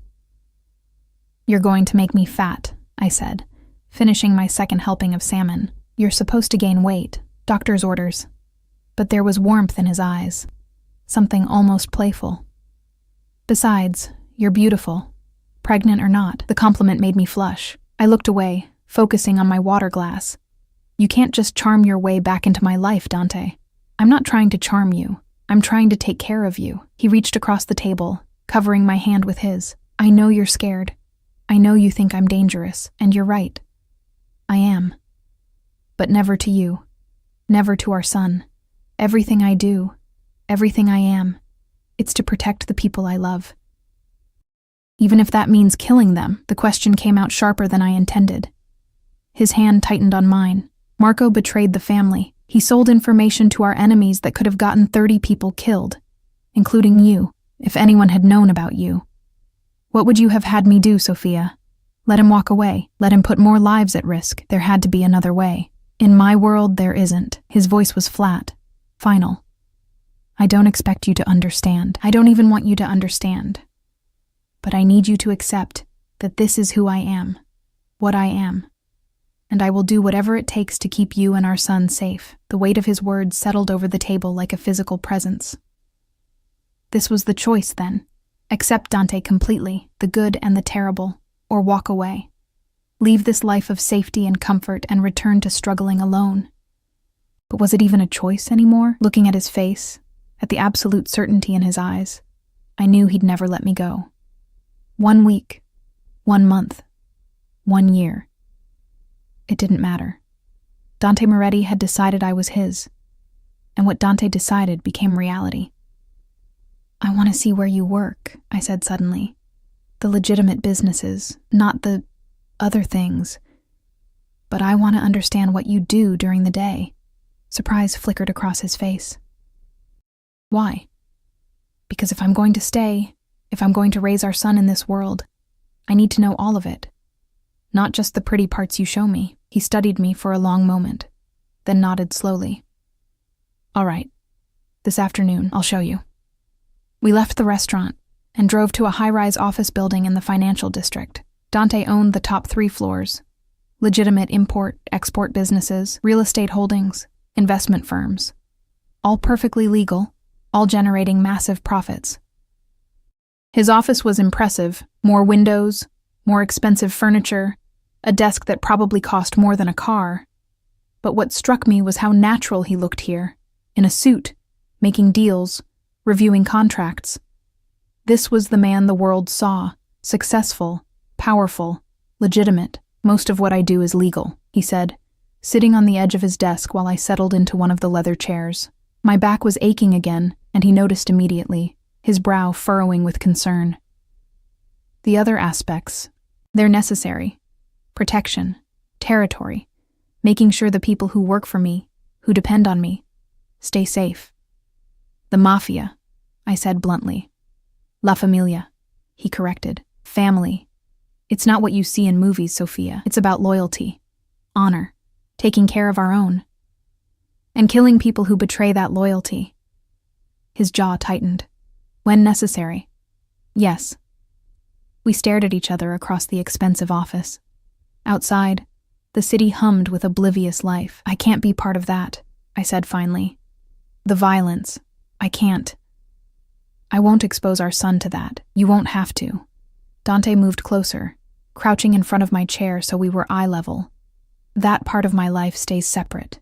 You're going to make me fat, I said, finishing my second helping of salmon. You're supposed to gain weight, doctor's orders. But there was warmth in his eyes, something almost playful. Besides, you're beautiful. Pregnant or not, the compliment made me flush. I looked away, focusing on my water glass. You can't just charm your way back into my life, Dante. I'm not trying to charm you. I'm trying to take care of you. He reached across the table, covering my hand with his. I know you're scared. I know you think I'm dangerous, and you're right. I am. But never to you. Never to our son. Everything I do, everything I am, it's to protect the people I love. Even if that means killing them, the question came out sharper than I intended. His hand tightened on mine. Marco betrayed the family. He sold information to our enemies that could have gotten 30 people killed, including you, if anyone had known about you. What would you have had me do, Sophia? Let him walk away. Let him put more lives at risk. There had to be another way. In my world, there isn't. His voice was flat. Final. I don't expect you to understand. I don't even want you to understand. But I need you to accept that this is who I am, what I am. And I will do whatever it takes to keep you and our son safe. The weight of his words settled over the table like a physical presence. This was the choice, then. Accept Dante completely, the good and the terrible, or walk away. Leave this life of safety and comfort and return to struggling alone. But was it even a choice anymore? Looking at his face, at the absolute certainty in his eyes, I knew he'd never let me go. 1 week, 1 month, 1 year. It didn't matter. Dante Moretti had decided I was his, and what Dante decided became reality. I want to see where you work, I said suddenly. The legitimate businesses, not the other things. But I want to understand what you do during the day. Surprise flickered across his face. Why? Because if I'm going to stay, if I'm going to raise our son in this world, I need to know all of it. Not just the pretty parts you show me. He studied me for a long moment, then nodded slowly. All right. This afternoon, I'll show you. We left the restaurant and drove to a high-rise office building in the financial district. Dante owned the top 3 floors. Legitimate import-export businesses, real estate holdings, investment firms. All perfectly legal, all generating massive profits. His office was impressive. More windows, more expensive furniture, a desk that probably cost more than a car. But what struck me was how natural he looked here, in a suit, making deals, reviewing contracts. This was the man the world saw, successful, powerful, legitimate. Most of what I do is legal, he said, sitting on the edge of his desk while I settled into one of the leather chairs. My back was aching again, and he noticed immediately, his brow furrowing with concern. The other aspects, they're necessary. protection, territory, making sure the people who work for me, who depend on me, stay safe. The Mafia, I said bluntly. La Familia, he corrected. Family. It's not what you see in movies, Sophia. It's about loyalty, honor, taking care of our own, and killing people who betray that loyalty. His jaw tightened. When necessary. Yes. We stared at each other across the expensive office. Outside, the city hummed with oblivious life. I can't be part of that, I said finally. The violence. I can't. I won't expose our son to that. You won't have to. Dante moved closer, crouching in front of my chair so we were eye level. That part of my life stays separate.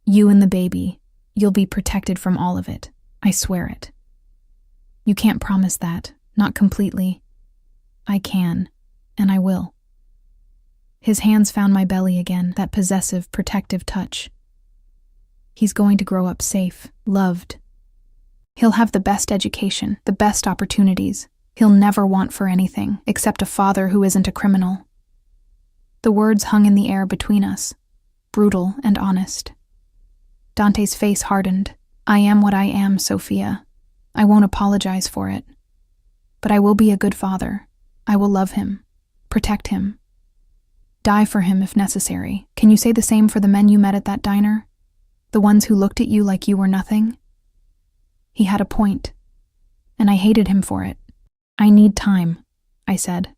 You and the baby, you'll be protected from all of it. I swear it. You can't promise that, not completely. I can, and I will. His hands found my belly again, that possessive, protective touch. He's going to grow up safe, loved. He'll have the best education, the best opportunities. He'll never want for anything, except a father who isn't a criminal. The words hung in the air between us, brutal and honest. Dante's face hardened. I am what I am, Sophia. I won't apologize for it. But I will be a good father. I will love him, protect him, die for him if necessary. Can you say the same for the men you met at that diner? The ones who looked at you like you were nothing? He had a point, and I hated him for it. I need time, I said,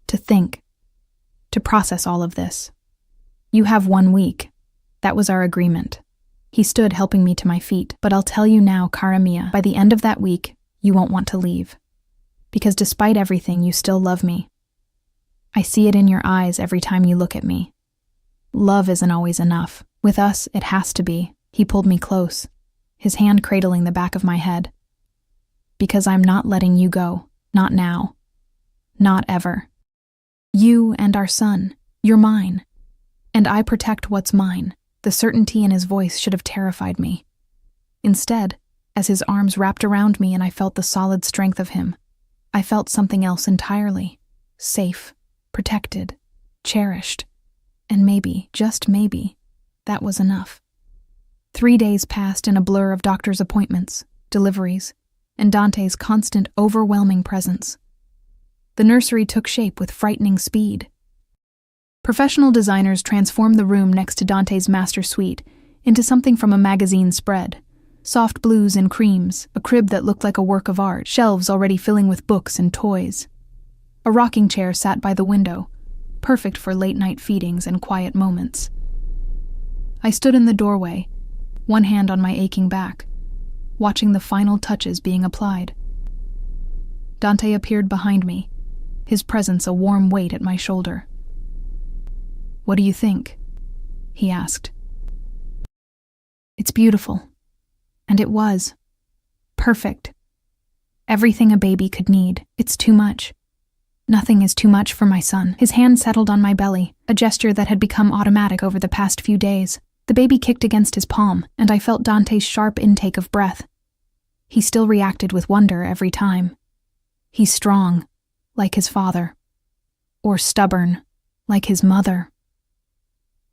to think, to process all of this. You have 1 week. That was our agreement. He stood helping me to my feet, but I'll tell you now, cara mia, by the end of that week, you won't want to leave. Because despite everything, you still love me. I see it in your eyes every time you look at me. Love isn't always enough. With us, it has to be. He pulled me close, his hand cradling the back of my head. Because I'm not letting you go. Not now. Not ever. You and our son. You're mine. And I protect what's mine. The certainty in his voice should have terrified me. Instead, as his arms wrapped around me and I felt the solid strength of him, I felt something else entirely. Safe, protected, cherished. And maybe, just maybe, that was enough. 3 days passed in a blur of doctor's appointments, deliveries, and Dante's constant, overwhelming presence. The nursery took shape with frightening speed. Professional designers transformed the room next to Dante's master suite into something from a magazine spread. Soft blues and creams, a crib that looked like a work of art, shelves already filling with books and toys. A rocking chair sat by the window, perfect for late-night feedings and quiet moments. I stood in the doorway, one hand on my aching back, watching the final touches being applied. Dante appeared behind me, his presence a warm weight at my shoulder. "What do you think?" he asked. "It's beautiful." And it was. Perfect. Everything a baby could need. It's too much. Nothing is too much for my son. His hand settled on my belly, a gesture that had become automatic over the past few days. The baby kicked against his palm, and I felt Dante's sharp intake of breath. He still reacted with wonder every time. He's strong, like his father. Or stubborn, like his mother.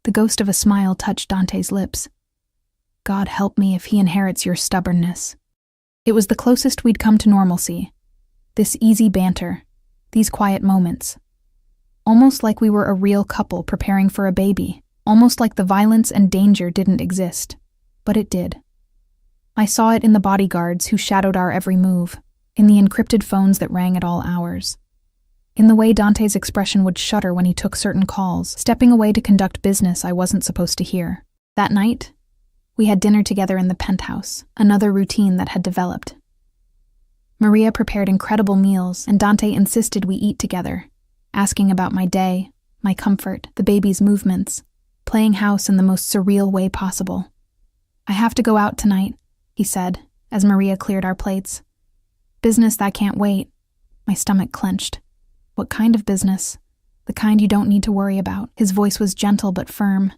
The ghost of a smile touched Dante's lips. God help me if he inherits your stubbornness. It was the closest we'd come to normalcy. This easy banter, these quiet moments. Almost like we were a real couple preparing for a baby. Almost like the violence and danger didn't exist. But it did. I saw it in the bodyguards who shadowed our every move, in the encrypted phones that rang at all hours, in the way Dante's expression would shudder when he took certain calls, stepping away to conduct business I wasn't supposed to hear. That night, we had dinner together in the penthouse, another routine that had developed. Maria prepared incredible meals, and Dante insisted we eat together, asking about my day, my comfort, the baby's movements, playing house in the most surreal way possible. "I have to go out tonight," he said, as Maria cleared our plates. "Business that can't wait." My stomach clenched. What kind of business? The kind you don't need to worry about. His voice was gentle but firm.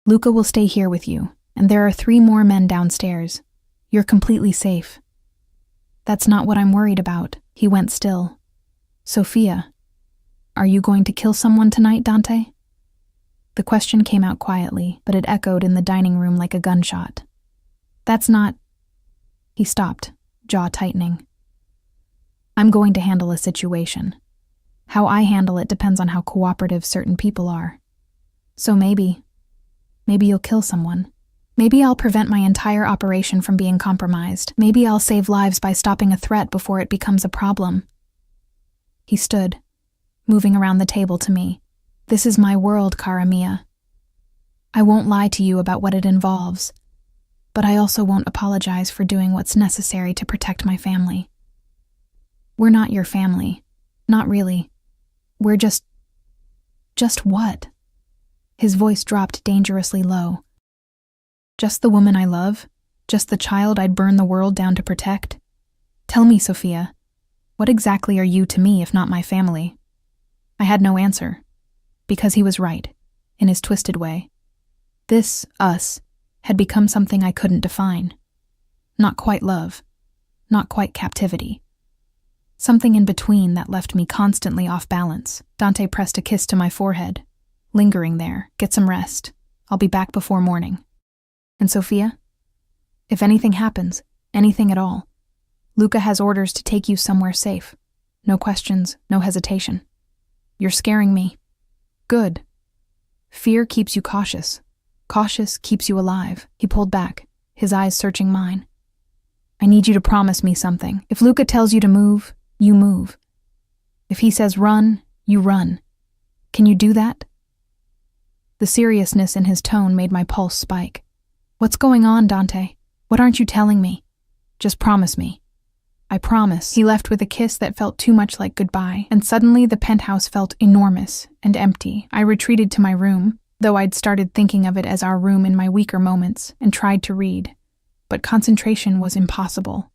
"Luca will stay here with you, and there are 3 more men downstairs. You're completely safe." "That's not what I'm worried about." He went still. "Sophia." Are you going to kill someone tonight, Dante? The question came out quietly, but it echoed in the dining room like a gunshot. That's not... He stopped, jaw tightening. I'm going to handle a situation. How I handle it depends on how cooperative certain people are. So maybe you'll kill someone. Maybe I'll prevent my entire operation from being compromised. Maybe I'll save lives by stopping a threat before it becomes a problem. He stood, moving around the table to me. This is my world, cara mia. I won't lie to you about what it involves, but I also won't apologize for doing what's necessary to protect my family. We're not your family. Not really. We're just what? His voice dropped dangerously low. Just the woman I love? Just the child I'd burn the world down to protect? Tell me, Sophia, what exactly are you to me if not my family? I had no answer, because he was right, in his twisted way. This, us, had become something I couldn't define. Not quite love, not quite captivity. Something in between that left me constantly off balance. Dante pressed a kiss to my forehead, lingering there. Get some rest. I'll be back before morning. And Sophia? If anything happens, anything at all, Luca has orders to take you somewhere safe. No questions, no hesitation. You're scaring me. Good. Fear keeps you cautious. Cautious keeps you alive. He pulled back, his eyes searching mine. I need you to promise me something. If Luca tells you to move, you move. If he says run, you run. Can you do that? The seriousness in his tone made my pulse spike. What's going on, Dante? What aren't you telling me? Just promise me. I promise. He left with a kiss that felt too much like goodbye, and suddenly the penthouse felt enormous and empty. I retreated to my room, though I'd started thinking of it as our room in my weaker moments, and tried to read. But concentration was impossible.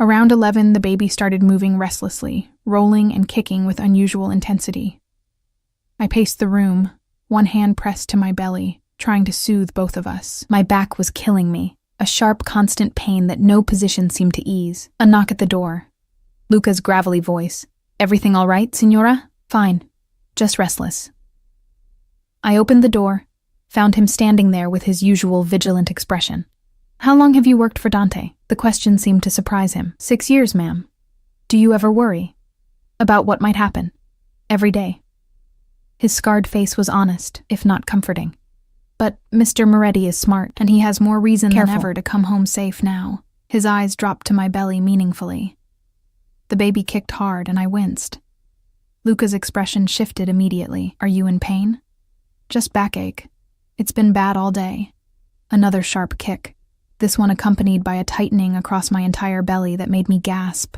Around 11, the baby started moving restlessly, rolling and kicking with unusual intensity. I paced the room, one hand pressed to my belly, trying to soothe both of us. My back was killing me, a sharp, constant pain that no position seemed to ease. A knock at the door. Luca's gravelly voice. Everything all right, signora? Fine. Just restless. I opened the door, found him standing there with his usual vigilant expression. How long have you worked for Dante? The question seemed to surprise him. 6 years, ma'am. Do you ever worry? About what might happen? Every day. His scarred face was honest, if not comforting. But Mr. Moretti is smart, and he has more reason than ever to come home safe now. His eyes dropped to my belly meaningfully. The baby kicked hard, and I winced. Luca's expression shifted immediately. Are you in pain? Just backache. It's been bad all day. Another sharp kick. This one accompanied by a tightening across my entire belly that made me gasp.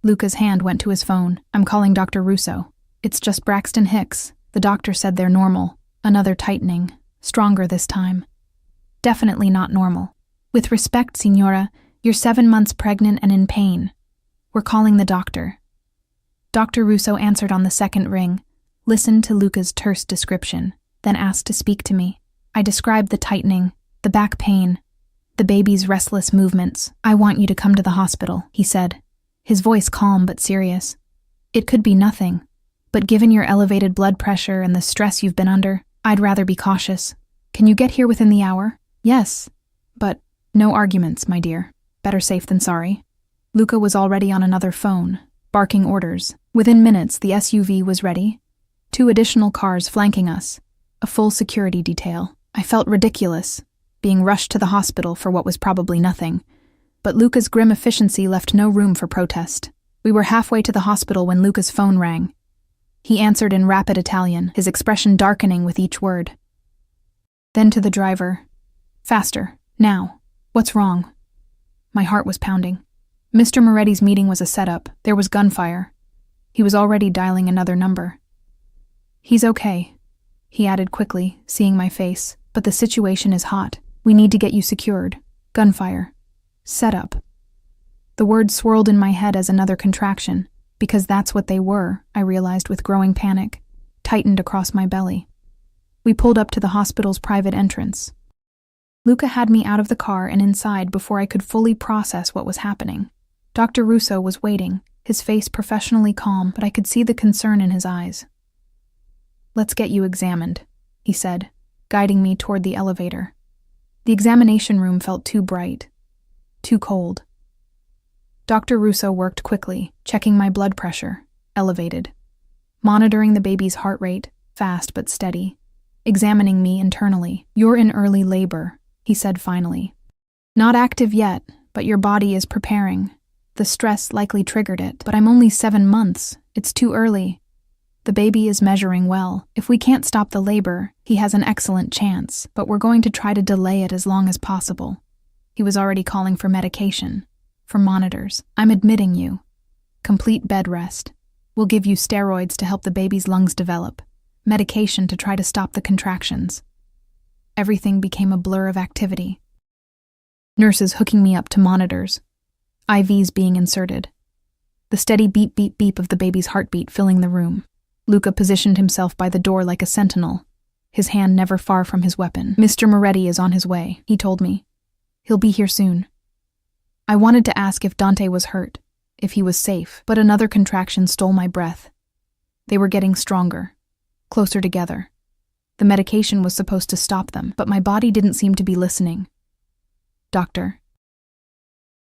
Luca's hand went to his phone. I'm calling Dr. Russo. It's just Braxton Hicks. The doctor said they're normal. Another tightening. Stronger this time. Definitely not normal. With respect, signora, you're 7 months pregnant and in pain. We're calling the doctor. Dr. Russo answered on the second ring, listened to Luca's terse description, then asked to speak to me. I described the tightening, the back pain, the baby's restless movements. I want you to come to the hospital, he said, his voice calm but serious. It could be nothing, but given your elevated blood pressure and the stress you've been under, I'd rather be cautious. Can you get here within the hour? Yes, but no arguments, my dear. Better safe than sorry. Luca was already on another phone, barking orders. Within minutes, the SUV was ready. 2 additional cars flanking us. A full security detail. I felt ridiculous, being rushed to the hospital for what was probably nothing. But Luca's grim efficiency left no room for protest. We were halfway to the hospital when Luca's phone rang. He answered in rapid Italian, his expression darkening with each word. Then to the driver. Faster, now. What's wrong? My heart was pounding. Mr. Moretti's meeting was a setup. There was gunfire. He was already dialing another number. He's okay, he added quickly, seeing my face, but the situation is hot. We need to get you secured. Gunfire. Setup. The words swirled in my head as another contraction, because that's what they were, I realized with growing panic, tightened across my belly. We pulled up to the hospital's private entrance. Luca had me out of the car and inside before I could fully process what was happening. Dr. Russo was waiting, his face professionally calm, but I could see the concern in his eyes. "Let's get you examined," he said, guiding me toward the elevator. The examination room felt too bright, too cold. Dr. Russo worked quickly, checking my blood pressure, elevated, monitoring the baby's heart rate, fast but steady, examining me internally. "You're in early labor," he said finally. "Not active yet, but your body is preparing. The stress likely triggered it, but I'm only 7 months. It's too early. The baby is measuring well. If we can't stop the labor, he has an excellent chance, but we're going to try to delay it as long as possible." He was already calling for medication, for monitors. "I'm admitting you. Complete bed rest. We'll give you steroids to help the baby's lungs develop, medication to try to stop the contractions." Everything became a blur of activity. Nurses hooking me up to monitors, IVs being inserted, the steady beep beep beep of the baby's heartbeat filling the room. Luca positioned himself by the door like a sentinel, his hand never far from his weapon. "Mr. Moretti is on his way," he told me. "He'll be here soon." I wanted to ask if Dante was hurt, if he was safe, but another contraction stole my breath. They were getting stronger, closer together. The medication was supposed to stop them, but my body didn't seem to be listening. "Doctor."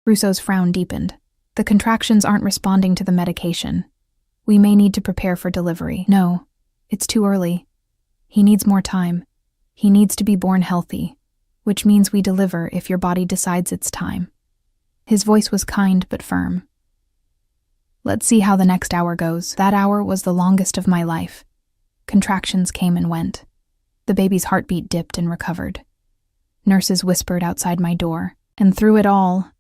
Russo's frown deepened. "The contractions aren't responding to the medication. We may need to prepare for delivery." "No, it's too early. He needs more time. He needs to be born healthy, which means we deliver if your body decides it's time." His voice was kind but firm. "Let's see how the next hour goes." That hour was the longest of my life. Contractions came and went. The baby's heartbeat dipped and recovered. Nurses whispered outside my door, and through it all,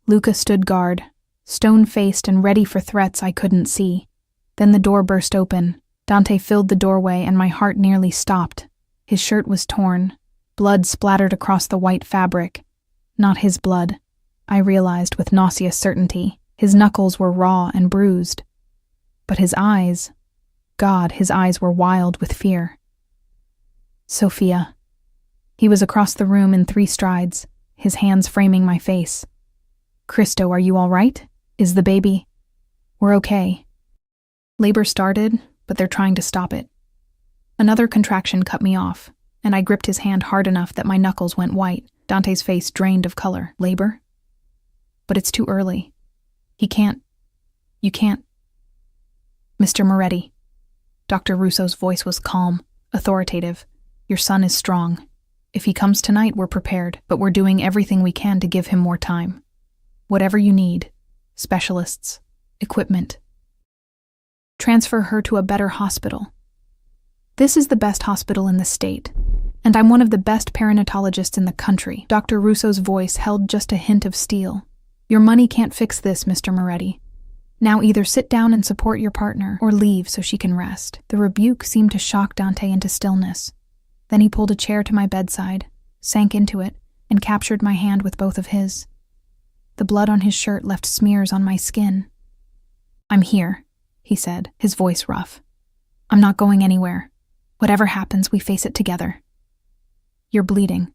Luca stood guard, stone-faced and ready for threats I couldn't see. Then the door burst open. Dante filled the doorway and my heart nearly stopped. His shirt was torn. Blood splattered across the white fabric. Not his blood, I realized with nauseous certainty. His knuckles were raw and bruised. But his eyes, God, his eyes were wild with fear. "Sophia." He was across the room in 3 strides, his hands framing my face. "Cristo, are you all right? Is the baby?" "We're okay. Labor started, but they're trying to stop it." Another contraction cut me off, and I gripped his hand hard enough that my knuckles went white. Dante's face drained of color. "Labor? But it's too early. You can't. Mr. Moretti." Dr. Russo's voice was calm, authoritative. "Your son is strong. If he comes tonight, we're prepared, but we're doing everything we can to give him more time. Whatever you need, specialists, equipment. Transfer her to a better hospital. This is the best hospital in the state, and I'm one of the best perinatologists in the country." Dr. Russo's voice held just a hint of steel. "Your money can't fix this, Mr. Moretti. Now either sit down and support your partner, or leave so she can rest." The rebuke seemed to shock Dante into stillness. Then he pulled a chair to my bedside, sank into it, and captured my hand with both of his. The blood on his shirt left smears on my skin. "I'm here," he said, his voice rough. "I'm not going anywhere. Whatever happens, we face it together. You're bleeding.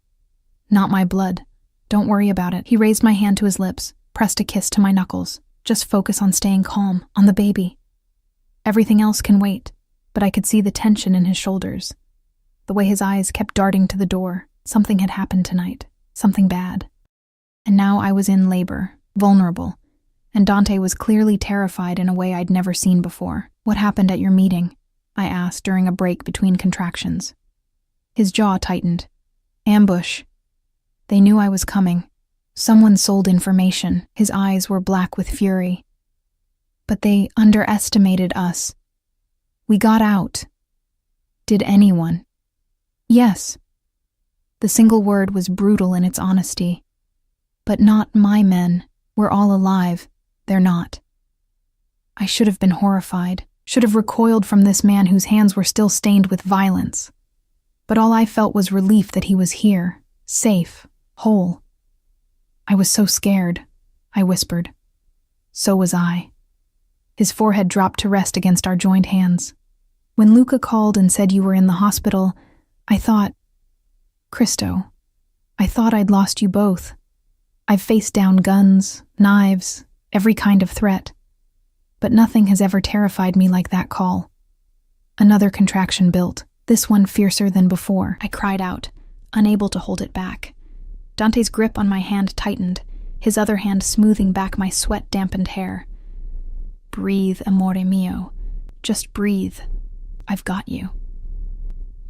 Not my blood. Don't worry about it." He raised my hand to his lips, pressed a kiss to my knuckles. "Just focus on staying calm, on the baby. Everything else can wait." But I could see the tension in his shoulders, the way his eyes kept darting to the door. Something had happened tonight, something bad. And now I was in labor, vulnerable, and Dante was clearly terrified in a way I'd never seen before. "What happened at your meeting?" I asked during a break between contractions. His jaw tightened. "Ambush. They knew I was coming. Someone sold information." His eyes were black with fury. "But they underestimated us. We got out." "Did anyone?" "Yes." The single word was brutal in its honesty. "But not my men. We're all alive. They're not." I should have been horrified, should have recoiled from this man whose hands were still stained with violence. But all I felt was relief that he was here, safe, whole. "I was so scared," I whispered. "So was I." His forehead dropped to rest against our joined hands. "When Luca called and said you were in the hospital, I thought, Cristo, I thought I'd lost you both. I've faced down guns, knives, every kind of threat. but nothing has ever terrified me like that call. Another contraction built, this one fiercer than before. I cried out, unable to hold it back. Dante's grip on my hand tightened, his other hand smoothing back my sweat-dampened hair. Breathe, amore mio. Just breathe. I've got you.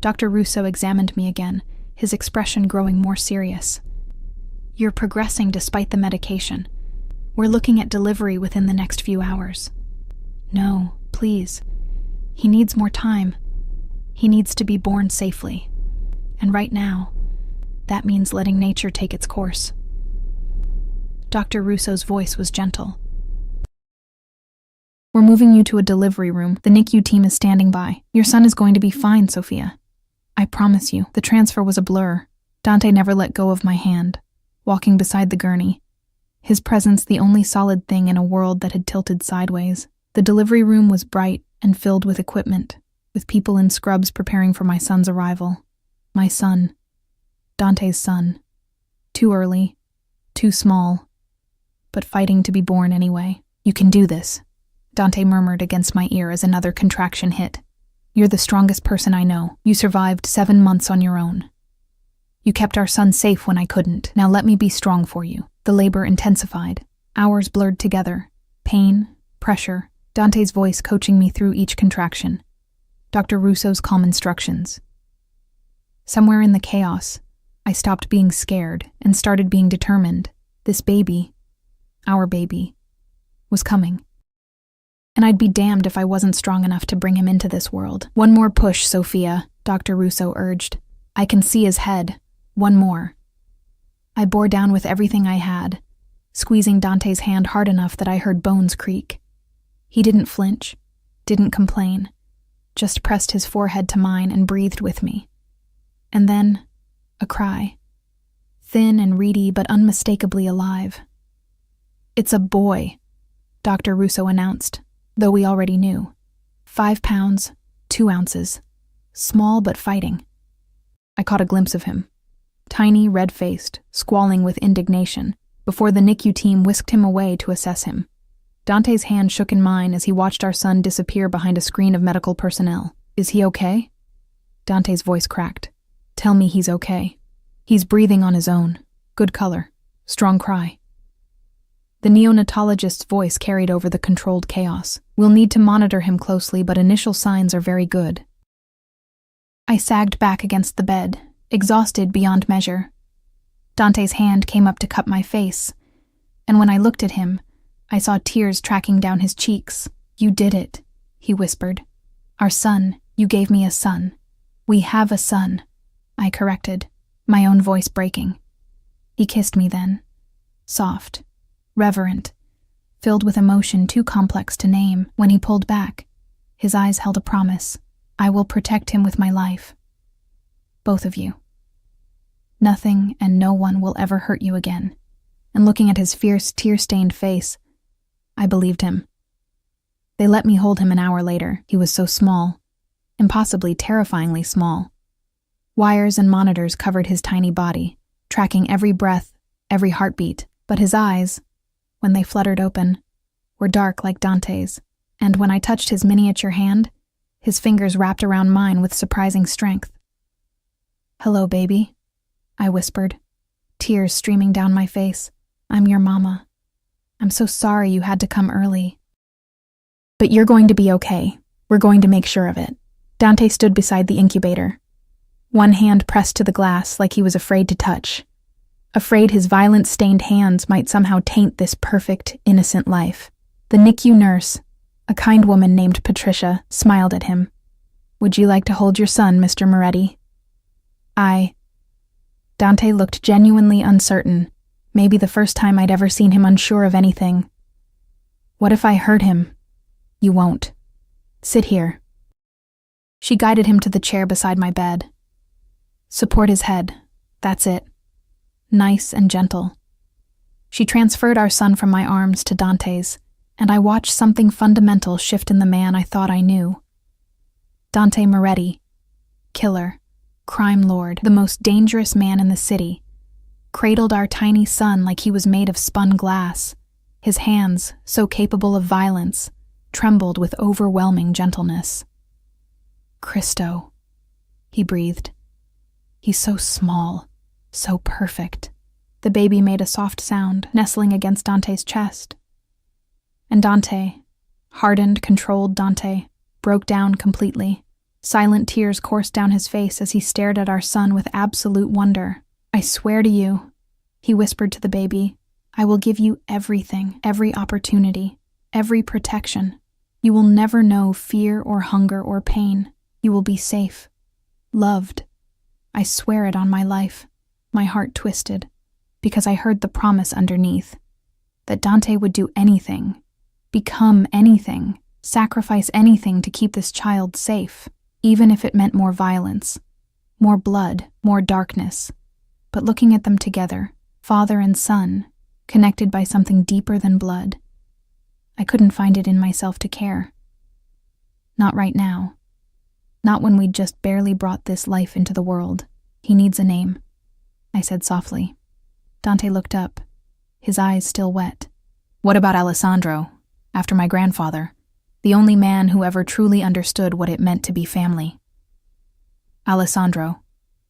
Dr. Russo examined me again, his expression growing more serious. You're progressing despite the medication. We're looking at delivery within the next few hours. No, please. He needs more time. He needs to be born safely. And right now, that means letting nature take its course. Dr. Russo's voice was gentle. We're moving you to a delivery room. The NICU team is standing by. Your son is going to be fine, Sophia. I promise you. The transfer was a blur. Dante never let go of my hand, walking beside the gurney, his presence the only solid thing in a world that had tilted sideways. The delivery room was bright and filled with equipment, with people in scrubs preparing for my son's arrival. My son. Dante's son. Too early, too small, but fighting to be born anyway. You can do this, Dante murmured against my ear as another contraction hit. You're the strongest person I know. You survived 7 months on your own. You kept our son safe when I couldn't. Now let me be strong for you. The labor intensified. Hours blurred together. Pain, pressure, Dante's voice coaching me through each contraction. Dr. Russo's calm instructions. Somewhere in the chaos, I stopped being scared and started being determined. This baby, our baby, was coming. And I'd be damned if I wasn't strong enough to bring him into this world. One more push, Sophia, Dr. Russo urged. I can see his head. One more. I bore down with everything I had, squeezing Dante's hand hard enough that I heard bones creak. He didn't flinch, didn't complain, just pressed his forehead to mine and breathed with me. And then, a cry. Thin and reedy but unmistakably alive. It's a boy, Dr. Russo announced, though we already knew. 5 pounds, 2 ounces. Small but fighting. I caught a glimpse of him. Tiny, red-faced, squalling with indignation, before the NICU team whisked him away to assess him. Dante's hand shook in mine as he watched our son disappear behind a screen of medical personnel. Is he okay? Dante's voice cracked. Tell me he's okay. He's breathing on his own. Good color. Strong cry. The neonatologist's voice carried over the controlled chaos. We'll need to monitor him closely, but initial signs are very good. I sagged back against the bed, exhausted beyond measure. Dante's hand came up to cup my face, and when I looked at him, I saw tears tracking down his cheeks. You did it, he whispered. Our son, you gave me a son. We have a son, I corrected, my own voice breaking. He kissed me then, soft, reverent, filled with emotion too complex to name. When he pulled back, his eyes held a promise. I will protect him with my life. Both of you. Nothing and no one will ever hurt you again. And looking at his fierce, tear-stained face, I believed him. They let me hold him an hour later. He was so small, impossibly terrifyingly small. Wires and monitors covered his tiny body, tracking every breath, every heartbeat, but his eyes, when they fluttered open, were dark like Dante's, and when I touched his miniature hand, his fingers wrapped around mine with surprising strength. Hello, baby, I whispered, tears streaming down my face. I'm your mama. I'm so sorry you had to come early. But you're going to be okay. We're going to make sure of it. Dante stood beside the incubator, one hand pressed to the glass like he was afraid to touch, afraid his violence-stained hands might somehow taint this perfect, innocent life. The NICU nurse, a kind woman named Patricia, smiled at him. Would you like to hold your son, Mr. Moretti? Dante looked genuinely uncertain, maybe the first time I'd ever seen him unsure of anything. What if I hurt him? You won't. Sit here. She guided him to the chair beside my bed. Support his head. That's it. Nice and gentle. She transferred our son from my arms to Dante's, and I watched something fundamental shift in the man I thought I knew. Dante Moretti, killer, crime lord, the most dangerous man in the city, cradled our tiny son like he was made of spun glass, his hands, so capable of violence, trembled with overwhelming gentleness. "Cristo," he breathed. "He's so small, so perfect." The baby made a soft sound, nestling against Dante's chest. And Dante, hardened, controlled Dante, broke down completely. Silent tears coursed down his face as he stared at our son with absolute wonder. "I swear to you," he whispered to the baby, "I will give you everything, every opportunity, every protection. You will never know fear or hunger or pain. You will be safe, loved. I swear it on my life." My heart twisted, because I heard the promise underneath, that Dante would do anything, become anything, sacrifice anything to keep this child safe, even if it meant more violence, more blood, more darkness. But looking at them together, father and son, connected by something deeper than blood, I couldn't find it in myself to care. Not right now. Not when we'd just barely brought this life into the world. "He needs a name," I said softly. Dante looked up, his eyes still wet. "What about Alessandro, after my grandfather, the only man who ever truly understood what it meant to be family?" "Alessandro.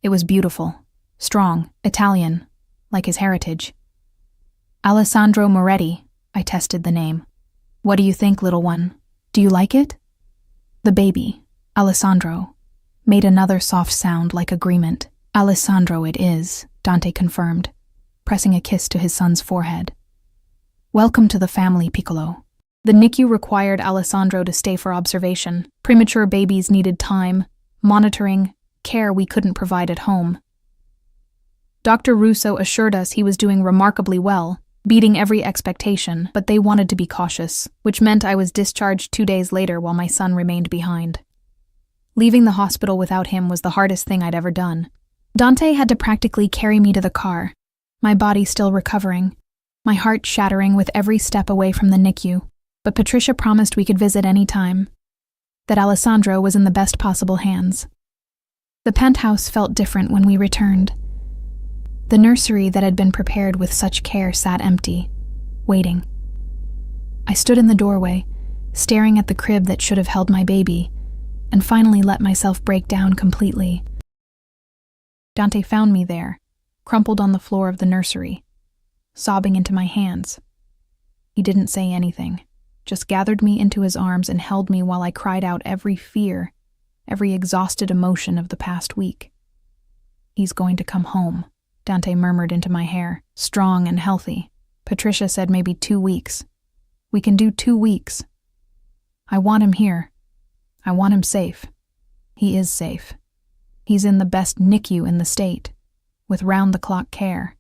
It was beautiful, strong, Italian, like his heritage." "Alessandro Moretti," I tested the name. "What do you think, little one? Do you like it?" The baby, Alessandro, made another soft sound like agreement. "Alessandro it is," Dante confirmed, pressing a kiss to his son's forehead. "Welcome to the family, Piccolo." The NICU required Alessandro to stay for observation. Premature babies needed time, monitoring, care we couldn't provide at home. Dr. Russo assured us he was doing remarkably well, beating every expectation, but they wanted to be cautious, which meant I was discharged 2 days later while my son remained behind. Leaving the hospital without him was the hardest thing I'd ever done. Dante had to practically carry me to the car, my body still recovering, my heart shattering with every step away from the NICU, but Patricia promised we could visit any time, that Alessandro was in the best possible hands. The penthouse felt different when we returned. The nursery that had been prepared with such care sat empty, waiting. I stood in the doorway, staring at the crib that should have held my baby, and finally let myself break down completely. Dante found me there, crumpled on the floor of the nursery, sobbing into my hands. He didn't say anything, just gathered me into his arms and held me while I cried out every fear, every exhausted emotion of the past week. "He's going to come home," Dante murmured into my hair, "strong and healthy. Patricia said maybe 2 weeks. We can do 2 weeks. I want him here. I want him safe. He is safe. He's in the best NICU in the state, with round-the-clock care.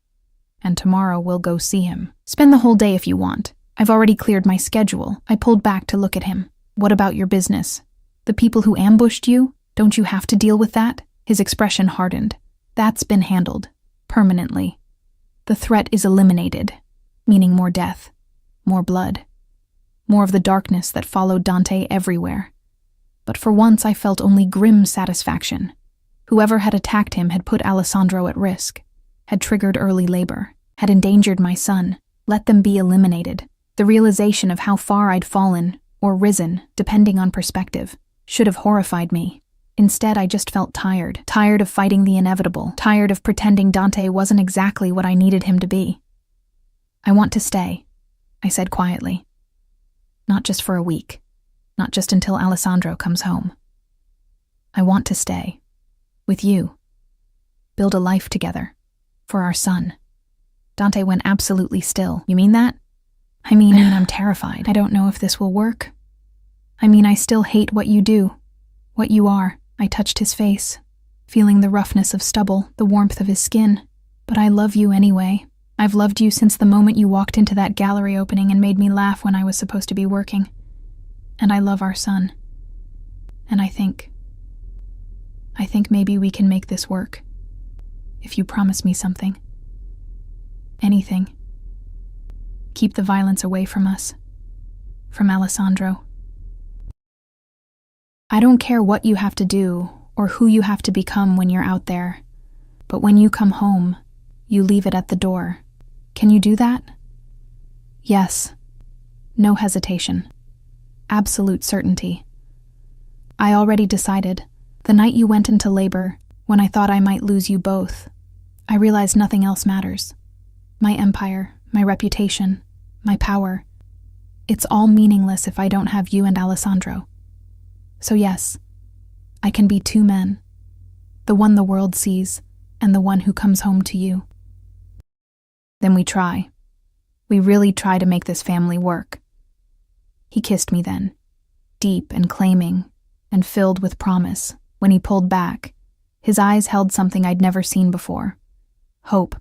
And tomorrow we'll go see him. Spend the whole day if you want. I've already cleared my schedule." I pulled back to look at him. "What about your business? The people who ambushed you? Don't you have to deal with that?" His expression hardened. "That's been handled. Permanently. The threat is eliminated, meaning more death, more blood, more of the darkness that followed Dante everywhere. But for once I felt only grim satisfaction. Whoever had attacked him had put Alessandro at risk, had triggered early labor, had endangered my son. Let them be eliminated. The realization of how far I'd fallen, or risen, depending on perspective, should have horrified me. Instead, I just felt tired of fighting the inevitable, tired of pretending Dante wasn't exactly what I needed him to be. "I want to stay," I said quietly. "Not just for a week, not just until Alessandro comes home. I want to stay. With you. Build a life together. For our son." Dante went absolutely still. "You mean that?" I mean, I'm terrified. I don't know if this will work. I still hate what you do, what you are." I touched his face, feeling the roughness of stubble, the warmth of his skin. "But I love you anyway. I've loved you since the moment you walked into that gallery opening and made me laugh when I was supposed to be working. And I love our son. And I think maybe we can make this work. If you promise me something. Anything. Keep the violence away from us. From Alessandro. I don't care what you have to do or who you have to become when you're out there, but when you come home, you leave it at the door. Can you do that?" "Yes." No hesitation. absolute certainty. I already decided. The night you went into labor, when I thought I might lose you both, I realized nothing else matters. My empire, my reputation, my power. It's all meaningless if I don't have you and Alessandro. So yes, I can be two men. The one the world sees, and the one who comes home to you. Then we try. We really try to make this family work. He kissed me then, deep and claiming, and filled with promise. When he pulled back, his eyes held something I'd never seen before. Hope.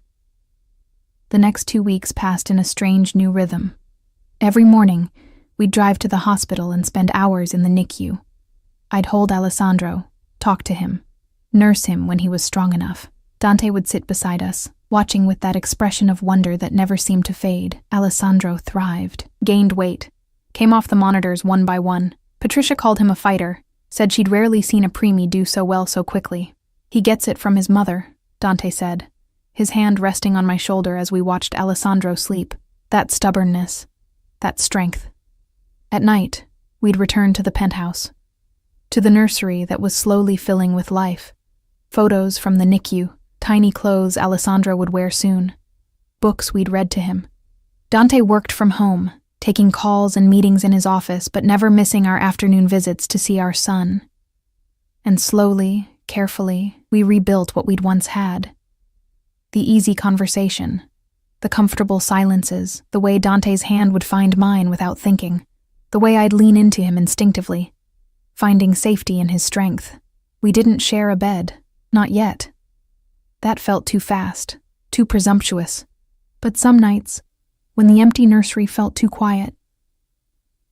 The next 2 weeks passed in a strange new rhythm. Every morning, we'd drive to the hospital and spend hours in the NICU. I'd hold Alessandro, talk to him, nurse him when he was strong enough. Dante would sit beside us, watching with that expression of wonder that never seemed to fade. Alessandro thrived, gained weight, came off the monitors one by one. Patricia called him a fighter, said she'd rarely seen a preemie do so well so quickly. He gets it from his mother, Dante said, his hand resting on my shoulder as we watched Alessandro sleep. That stubbornness, that strength. At night, we'd return to the penthouse, to the nursery that was slowly filling with life. Photos from the NICU, tiny clothes Alessandro would wear soon, books we'd read to him. Dante worked from home, taking calls and meetings in his office, but never missing our afternoon visits to see our son. And slowly, carefully, we rebuilt what we'd once had. The easy conversation, the comfortable silences, the way Dante's hand would find mine without thinking, the way I'd lean into him instinctively, finding safety in his strength. We didn't share a bed, not yet. That felt too fast, too presumptuous. But some nights, when the empty nursery felt too quiet,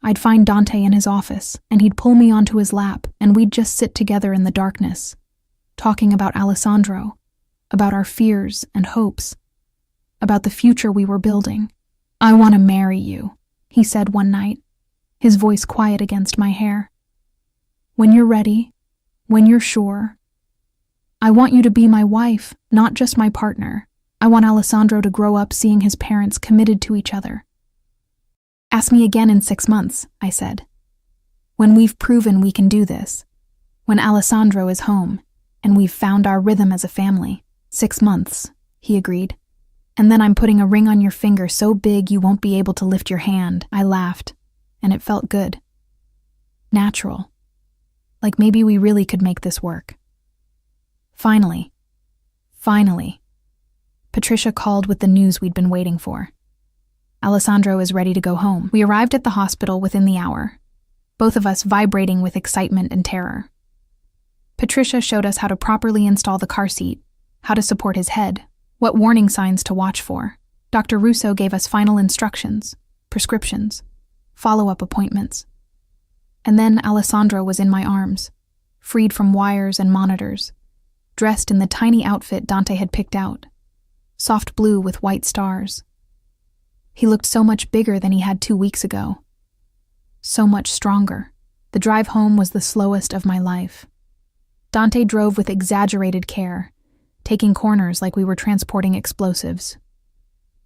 I'd find Dante in his office, and he'd pull me onto his lap, and we'd just sit together in the darkness, talking about Alessandro, about our fears and hopes, about the future we were building. "I want to marry you," he said one night, his voice quiet against my hair. "When you're ready, when you're sure. I want you to be my wife, not just my partner. I want Alessandro to grow up seeing his parents committed to each other." "Ask me again in 6 months," I said. "When we've proven we can do this. When Alessandro is home, and we've found our rhythm as a family." 6 months, he agreed. "And then I'm putting a ring on your finger so big you won't be able to lift your hand." I laughed, and it felt good. Natural. Like maybe we really could make this work. Finally, Patricia called with the news we'd been waiting for. "Alessandro is ready to go home." We arrived at the hospital within the hour, both of us vibrating with excitement and terror. Patricia showed us how to properly install the car seat, how to support his head, what warning signs to watch for. Dr. Russo gave us final instructions, prescriptions, follow-up appointments. And then Alessandro was in my arms, freed from wires and monitors, dressed in the tiny outfit Dante had picked out, soft blue with white stars. He looked so much bigger than he had 2 weeks ago. So much stronger. The drive home was the slowest of my life. Dante drove with exaggerated care, taking corners like we were transporting explosives.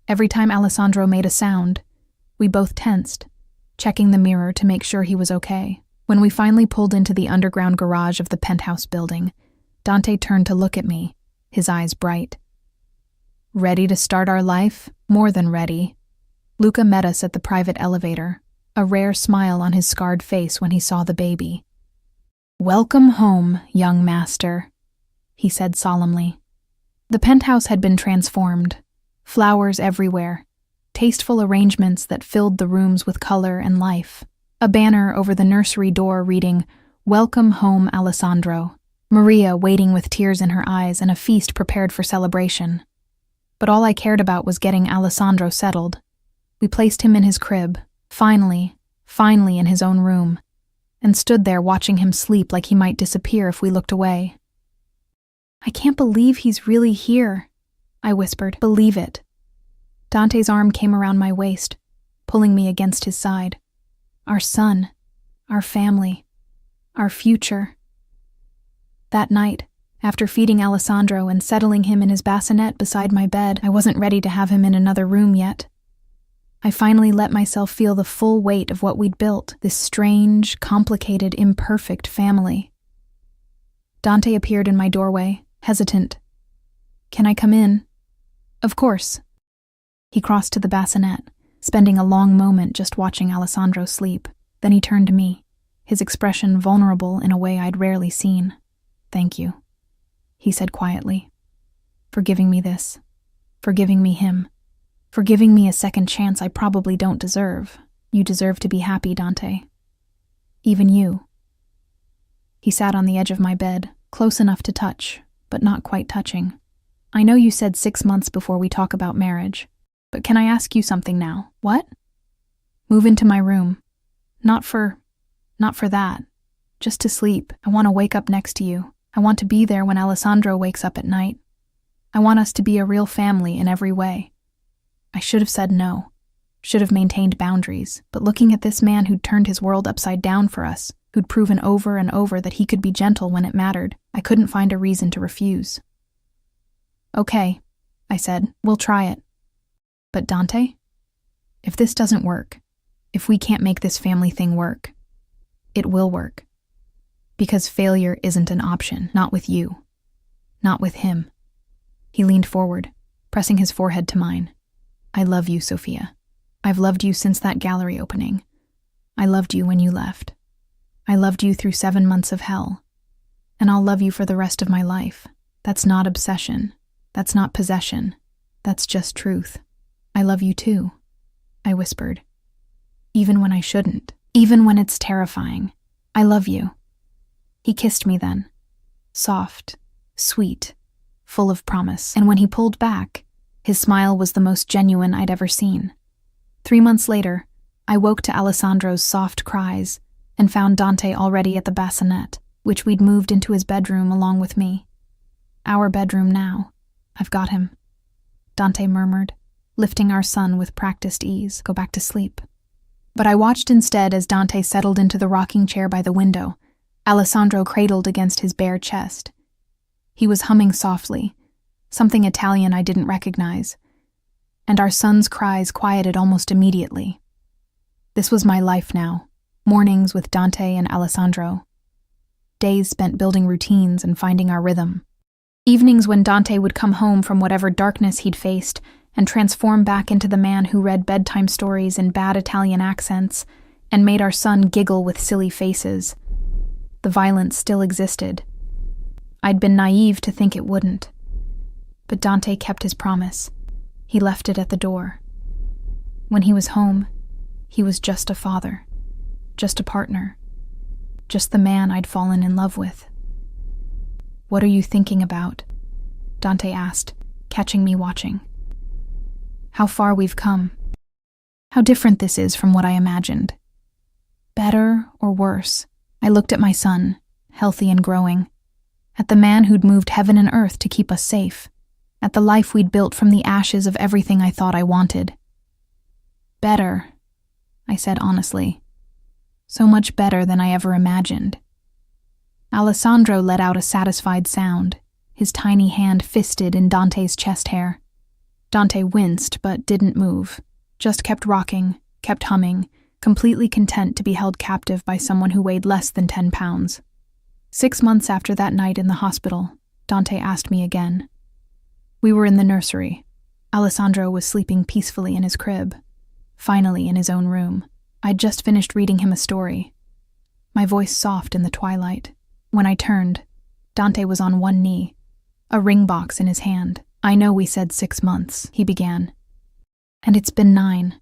Every time Alessandro made a sound, we both tensed, checking the mirror to make sure he was okay. When we finally pulled into the underground garage of the penthouse building, Dante turned to look at me, his eyes bright. "Ready to start our life? More than ready." Luca met us at the private elevator, a rare smile on his scarred face when he saw the baby. "Welcome home, young master," he said solemnly. The penthouse had been transformed, flowers everywhere, tasteful arrangements that filled the rooms with color and life. A banner over the nursery door reading, "Welcome home, Alessandro." Maria waiting with tears in her eyes and a feast prepared for celebration. But all I cared about was getting Alessandro settled. We placed him in his crib, finally in his own room, and stood there watching him sleep like he might disappear if we looked away. "I can't believe he's really here," I whispered. "Believe it." Dante's arm came around my waist, pulling me against his side. Our son, our family, our future. That night, after feeding Alessandro and settling him in his bassinet beside my bed, I wasn't ready to have him in another room yet. I finally let myself feel the full weight of what we'd built, this strange, complicated, imperfect family. Dante appeared in my doorway, hesitant. "Can I come in?" "Of course." He crossed to the bassinet, spending a long moment just watching Alessandro sleep. Then he turned to me, his expression vulnerable in a way I'd rarely seen. "Thank you," he said quietly. "For giving me this. For giving me him. For giving me a second chance I probably don't deserve. You deserve to be happy, Dante. Even you." He sat on the edge of my bed, close enough to touch, but not quite touching. "I know you said 6 months before we talk about marriage, but can I ask you something now?" "What?" "Move into my room. Not for that. Just to sleep. I want to wake up next to you. I want to be there when Alessandro wakes up at night. I want us to be a real family in every way." I should have said no, should have maintained boundaries, but looking at this man who'd turned his world upside down for us, who'd proven over and over that he could be gentle when it mattered, I couldn't find a reason to refuse. "Okay," I said, "we'll try it. But Dante, if this doesn't work, if we can't make this family thing work, it will work. Because failure isn't an option, not with you, not with him." He leaned forward, pressing his forehead to mine. "I love you, Sophia. I've loved you since that gallery opening. I loved you when you left. I loved you through 7 months of hell. And I'll love you for the rest of my life. That's not obsession. That's not possession. That's just truth. I love you too," I whispered. "Even when I shouldn't. Even when it's terrifying. I love you." He kissed me then. Soft, sweet, full of promise. And when he pulled back, his smile was the most genuine I'd ever seen. 3 months later, I woke to Alessandro's soft cries and found Dante already at the bassinet, which we'd moved into his bedroom along with me. "Our bedroom now. I've got him," Dante murmured, lifting our son with practiced ease. "Go back to sleep." But I watched instead as Dante settled into the rocking chair by the window, Alessandro cradled against his bare chest. He was humming softly, something Italian I didn't recognize, and our son's cries quieted almost immediately. This was my life now, mornings with Dante and Alessandro. Days spent building routines and finding our rhythm. Evenings when Dante would come home from whatever darkness he'd faced and transform back into the man who read bedtime stories in bad Italian accents and made our son giggle with silly faces. The violence still existed. I'd been naive to think it wouldn't. But Dante kept his promise. He left it at the door. When he was home, he was just a father, just a partner, just the man I'd fallen in love with. "What are you thinking about?" Dante asked, catching me watching. "How far we've come. How different this is from what I imagined. Better or worse?" I looked at my son, healthy and growing, at the man who'd moved heaven and earth to keep us safe, at the life we'd built from the ashes of everything I thought I wanted. "Better," I said honestly. "So much better than I ever imagined." Alessandro let out a satisfied sound, his tiny hand fisted in Dante's chest hair. Dante winced but didn't move, just kept rocking, kept humming, completely content to be held captive by someone who weighed less than 10 pounds. 6 months after that night in the hospital, Dante asked me again. We were in the nursery. Alessandro was sleeping peacefully in his crib, finally in his own room. I'd just finished reading him a story, my voice soft in the twilight. When I turned, Dante was on one knee, a ring box in his hand. "I know we said 6 months," he began. "And it's been 9.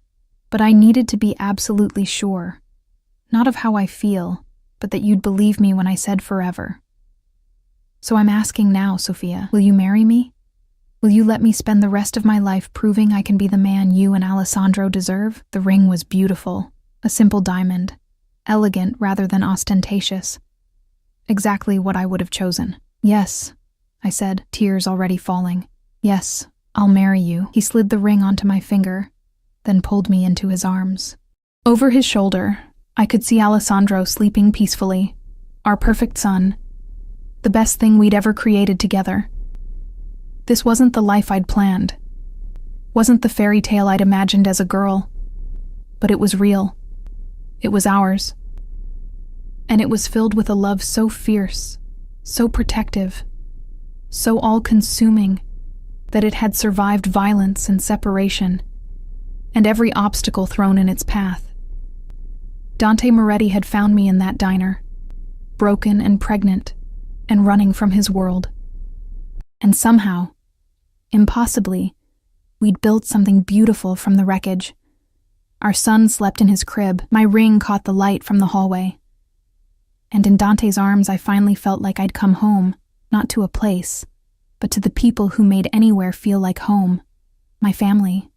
But I needed to be absolutely sure, not of how I feel, but that you'd believe me when I said forever. So I'm asking now, Sophia, will you marry me? Will you let me spend the rest of my life proving I can be the man you and Alessandro deserve?" The ring was beautiful, a simple diamond, elegant rather than ostentatious. Exactly what I would have chosen. "Yes," I said, tears already falling. "Yes, I'll marry you." He slid the ring onto my finger, then pulled me into his arms. Over his shoulder, I could see Alessandro sleeping peacefully, our perfect son, the best thing we'd ever created together. This wasn't the life I'd planned, wasn't the fairy tale I'd imagined as a girl. but it was real. It was ours. And it was filled with a love so fierce, so protective, so all-consuming, that it had survived violence and separation, and every obstacle thrown in its path. Dante Moretti had found me in that diner, broken and pregnant, and running from his world. And somehow, impossibly, we'd built something beautiful from the wreckage. Our son slept in his crib, my ring caught the light from the hallway. And in Dante's arms I finally felt like I'd come home, not to a place, but to the people who made anywhere feel like home, my family.